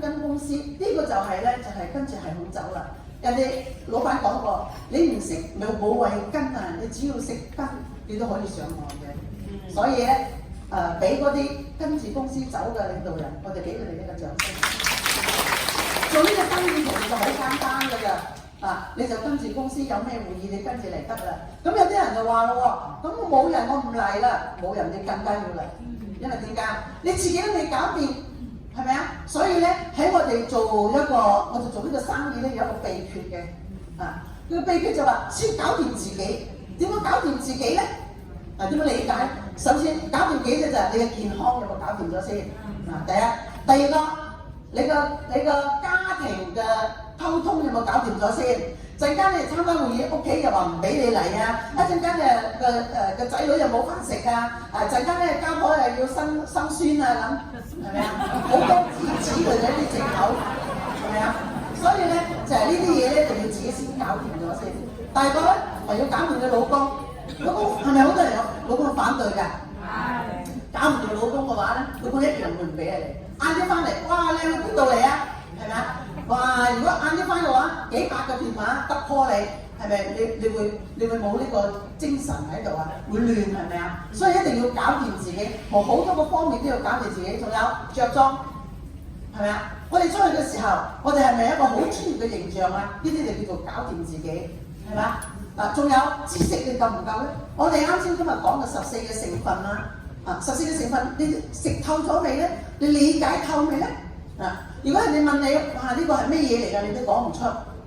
跟公司呢個就係咧，就係跟住系統走啦。人哋老闆講過，你唔識冇謂跟你只要識跟，你都可以上岸嘅。所以咧，俾嗰啲跟住公司走嘅領導人，我哋俾佢哋呢個掌聲。做呢個生意其實就好簡單㗎咋，你就跟住公司有咩會議，你跟住嚟得啦。咁有啲人就話咯喎，咁我冇人我唔嚟啦，冇人你更加要嚟，因為點解？你自己都未搞掂，係咪啊？所以咧喺我哋做呢個生意咧有一個秘訣嘅，個秘訣就話先搞掂自己。點樣搞掂自己咧？點樣理解？首先搞掂自己咧就係你嘅健康有冇搞掂咗先？第一，第二個。你個家庭嘅溝通有冇搞掂咗先？陣間你參加會議，屋企又話唔俾你嚟啊！一陣間個仔女又冇飯食啊！陣間咧家婆又要生孫啊咁，係咪啊？好多子女嘅啲藉口，係咪啊？所以咧就係呢啲嘢咧，就要自己先搞掂咗先。第二個咧，還要搞掂嘅老公係咪好多人有老公反對㗎？搞唔掂老公嘅話咧，老公一樣會唔俾你。晏啲翻嚟，哇！你去邊度嚟啊？係咪啊？哇！如果晏啲翻嘅話，幾百個電話得 call 你，係咪？你會冇呢個精神喺度啊？會亂係咪啊？所以一定要搞掂自己，好多個方面都要搞掂自己。仲有着裝，係咪啊？我哋出去嘅時候，我哋係咪一個好專業嘅形象啊？呢啲就叫做搞掂自己，係咪？仲有知識你夠唔夠咧？我哋啱先今日講嘅14嘅成分啦。14嘅成分，你食透咗未咧？你理解透未咧？如果人哋問你，哇呢個係咩嘢嚟㗎？你都講唔出，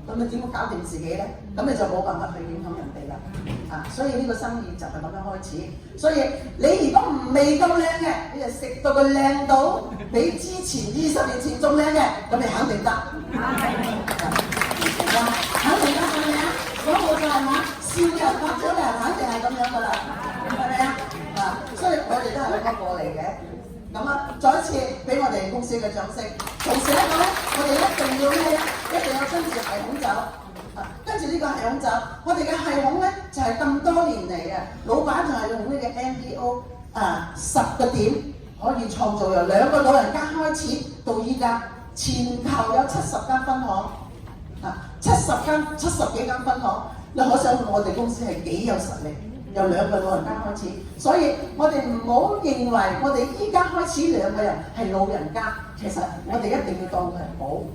咁你點樣搞掂自己咧？咁你就冇辦法去影響人哋啦。所以呢個生意就係咁樣開始。所以你如果未夠靚嘅，你就食到佢靚到比之前20年前仲靚嘅，咁你肯定得。肯定得係咪啊？嗰個就係嘛，笑嘅人發咗嘅人肯定係咁樣㗎啦，係咪啊？所以我哋都係一個過嚟嘅，再一次俾我哋公司嘅掌聲。同時一個咧，我哋一定要咩啊？一定要跟住系統走，跟住呢個系統走。我哋嘅系統咧就係咁多年嚟嘅，老闆就係用呢個 MBO 10個點可以創造由2個老人家開始到依家，全球有70間分行，70幾間分行，你可想我哋公司係幾有實力。由2個老人家開始，所以我哋唔好認為我哋依家開始2個人係老人家，其實我哋一定要當佢係寶，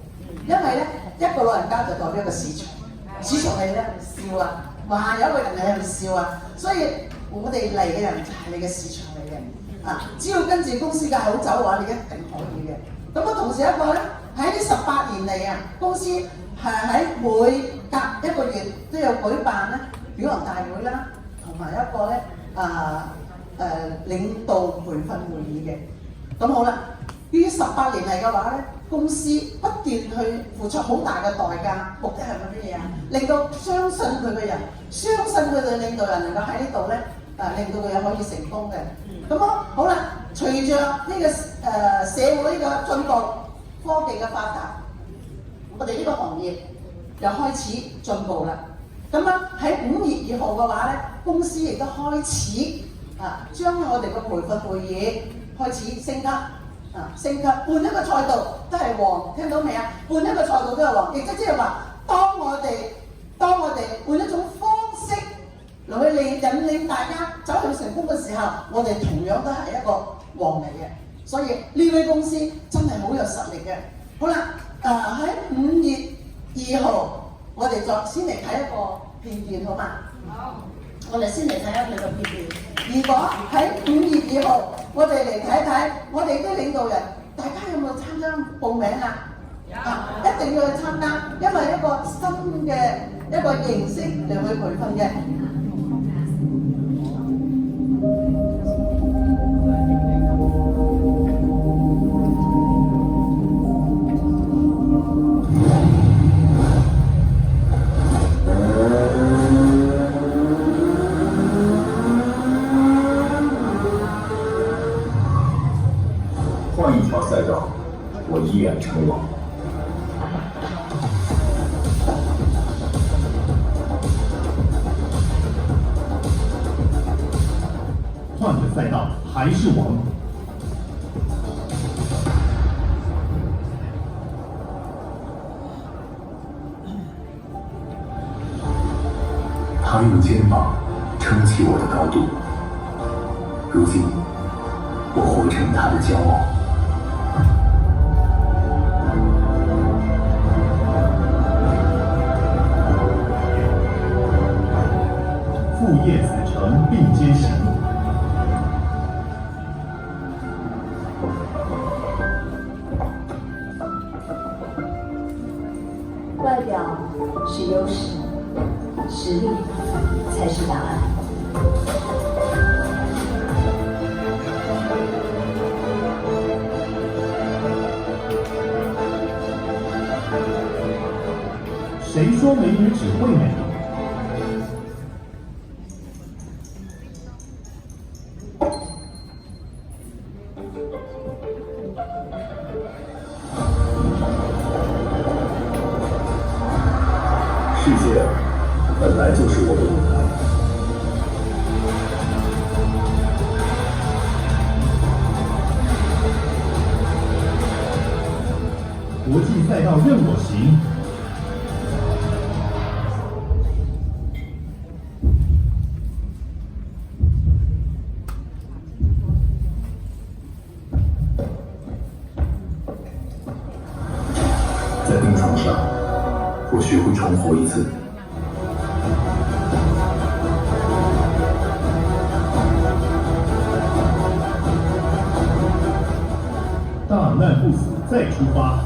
因為咧1個老人家就代表一個市場，市場係咧笑啊，哇有一個人喺度笑啊，所以我哋嚟嘅人就係你嘅市場嚟嘅，只要跟住公司嘅口走嘅話，你一定可以嘅。咁同時一個咧喺呢18年嚟啊，公司係喺每隔1個月都有舉辦咧表揚大會啦。同埋一個咧領導培訓會議嘅，咁好啦。呢18年嚟嘅話咧，公司不斷去付出好大嘅代價，目的係乜嘢啊？令到相信佢嘅人，相信佢哋領導人能夠喺呢度咧，令到佢哋可以成功嘅。咁好啦，隨着呢個社會嘅進步，科技嘅發達，我哋呢個行業又開始進步啦。咁喺5月2號嘅話咧，公司亦都開始將我哋嘅培訓會議開始升級，換一個賽道都係黃，聽到未啊？換一個賽道都係黃，亦即係話，當我哋換一種方式嚟去引領大家走向成功嘅時候，我哋同樣都係一個黃嚟嘅。所以呢位公司真係好有實力嘅。好啦，喺5月2號。我哋再先嚟睇一個片段，好嘛？好。我哋先嚟睇一睇個片段。如果喺5月2號，我哋嚟睇睇我哋啲領導人，大家有冇參加報名啊？一定要去參加，因為一個新嘅一個形式嚟去培訓嘅。赛道，我依然称王。换个赛道还是王。他用肩膀撑起我的高度，如今我活成他的骄傲。父业子承并肩行。外表是优势，实力才是答案。谁说美女只会美？世界本来就是我的舞台。国际赛道任我行。在冰床上，我学会重活一次。大难不死，再出发。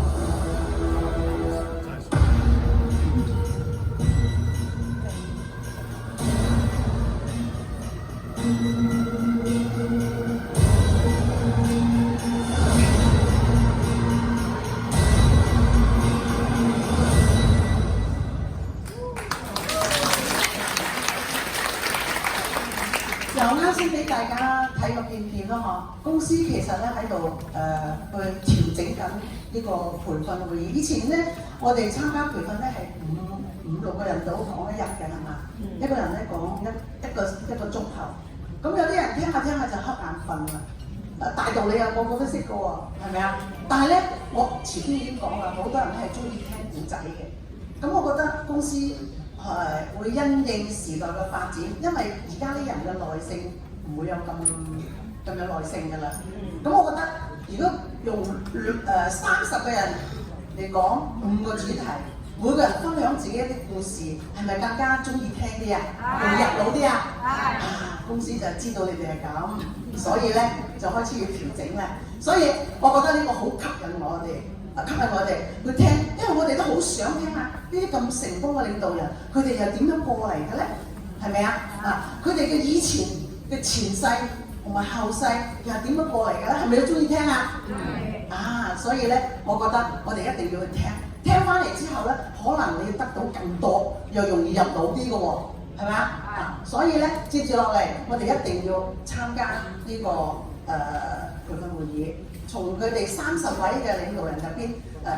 就啱先俾大家睇個片咯嗬，公司其實咧喺度去調整緊呢個培訓會議。以前咧，我哋參加培訓咧係五六個人到講一日嘅係嘛，一個人咧講一個鐘頭。咁有啲人聽下就瞌眼瞓啦。大道理啊，個個都識嘅喎，係咪啊？但係咧，我前邊已經講啦，好多人係中意聽古仔嘅。咁我覺得公司會因應時代嘅發展，因為而家啲人嘅耐性唔會有咁有耐性㗎啦。咁我覺得如果用30個人嚟講5個主題，每個人分享自己一啲故事，係咪更加中意聽啲啊？會入腦啲啊？公司就知道你哋係咁，所以咧就開始要調整啦。所以我覺得呢個好吸引我哋去聽，因為我哋都好想聽下呢啲咁成功嘅領導人，佢哋又點樣過嚟嘅咧？係咪啊？佢哋嘅以前嘅前世同埋後世又係點樣過嚟嘅咧？係咪都中意聽啊？所以咧，我覺得我哋一定要去聽，聽翻嚟之後咧，可能你要得到更多，又容易入腦啲嘅喎，係咪啊？所以咧，接住落嚟，我哋一定要參加呢個培訓會議。從佢哋30位嘅領導人入邊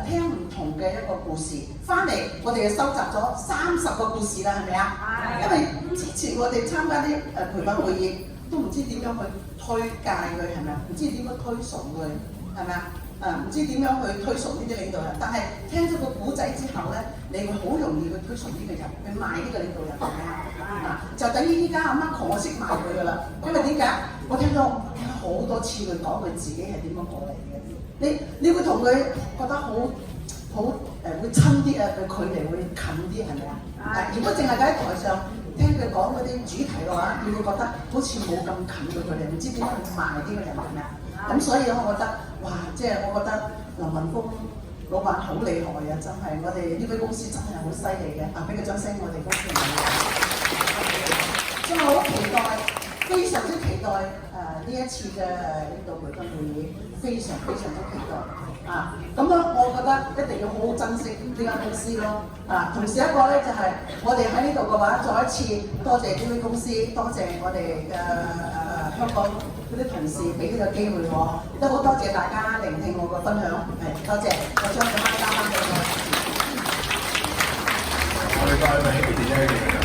聽唔同嘅一個故事，翻嚟我哋就收集咗30個故事啦，係咪啊？因為之前我哋參加啲培訓會議，都唔知點樣去推介佢，係咪啊？唔知點樣推崇佢，係咪啊？唔知點樣去推崇呢啲領導人，但係聽咗個古仔之後咧，你會好容易去推崇呢個人，去賣呢個領導人，係咪啊？就等於依家阿 Marco 我識賣佢噶啦，因為點解？我聽咗好多次佢講佢自己係點樣過嚟嘅，你會同佢覺得好會親啲啊，佢距離會近啲，係咪啊？如果淨係喺台上聽佢講嗰啲主題嘅話，你會覺得好似冇咁近到佢哋，唔知點樣去賣呢個人，係咪啊？咁所以我覺得，哇！即係我覺得林文峰老闆好厲害啊！真係，我哋呢間公司真係好犀利嘅，俾個掌聲我哋公司。真係好期待，非常之期待呢一次嘅領導培訓會議，非常之期待咁樣我覺得一定要好好珍惜呢間公司咯。同時一個咧就係、我哋喺呢度嘅話，再一次多謝呢間公司，多謝我哋嘅香港嗰啲同事俾呢個機會我，亦都好多謝大家聆聽我嘅分享，多謝，我將個麥交翻俾我。我哋再俾啲電影。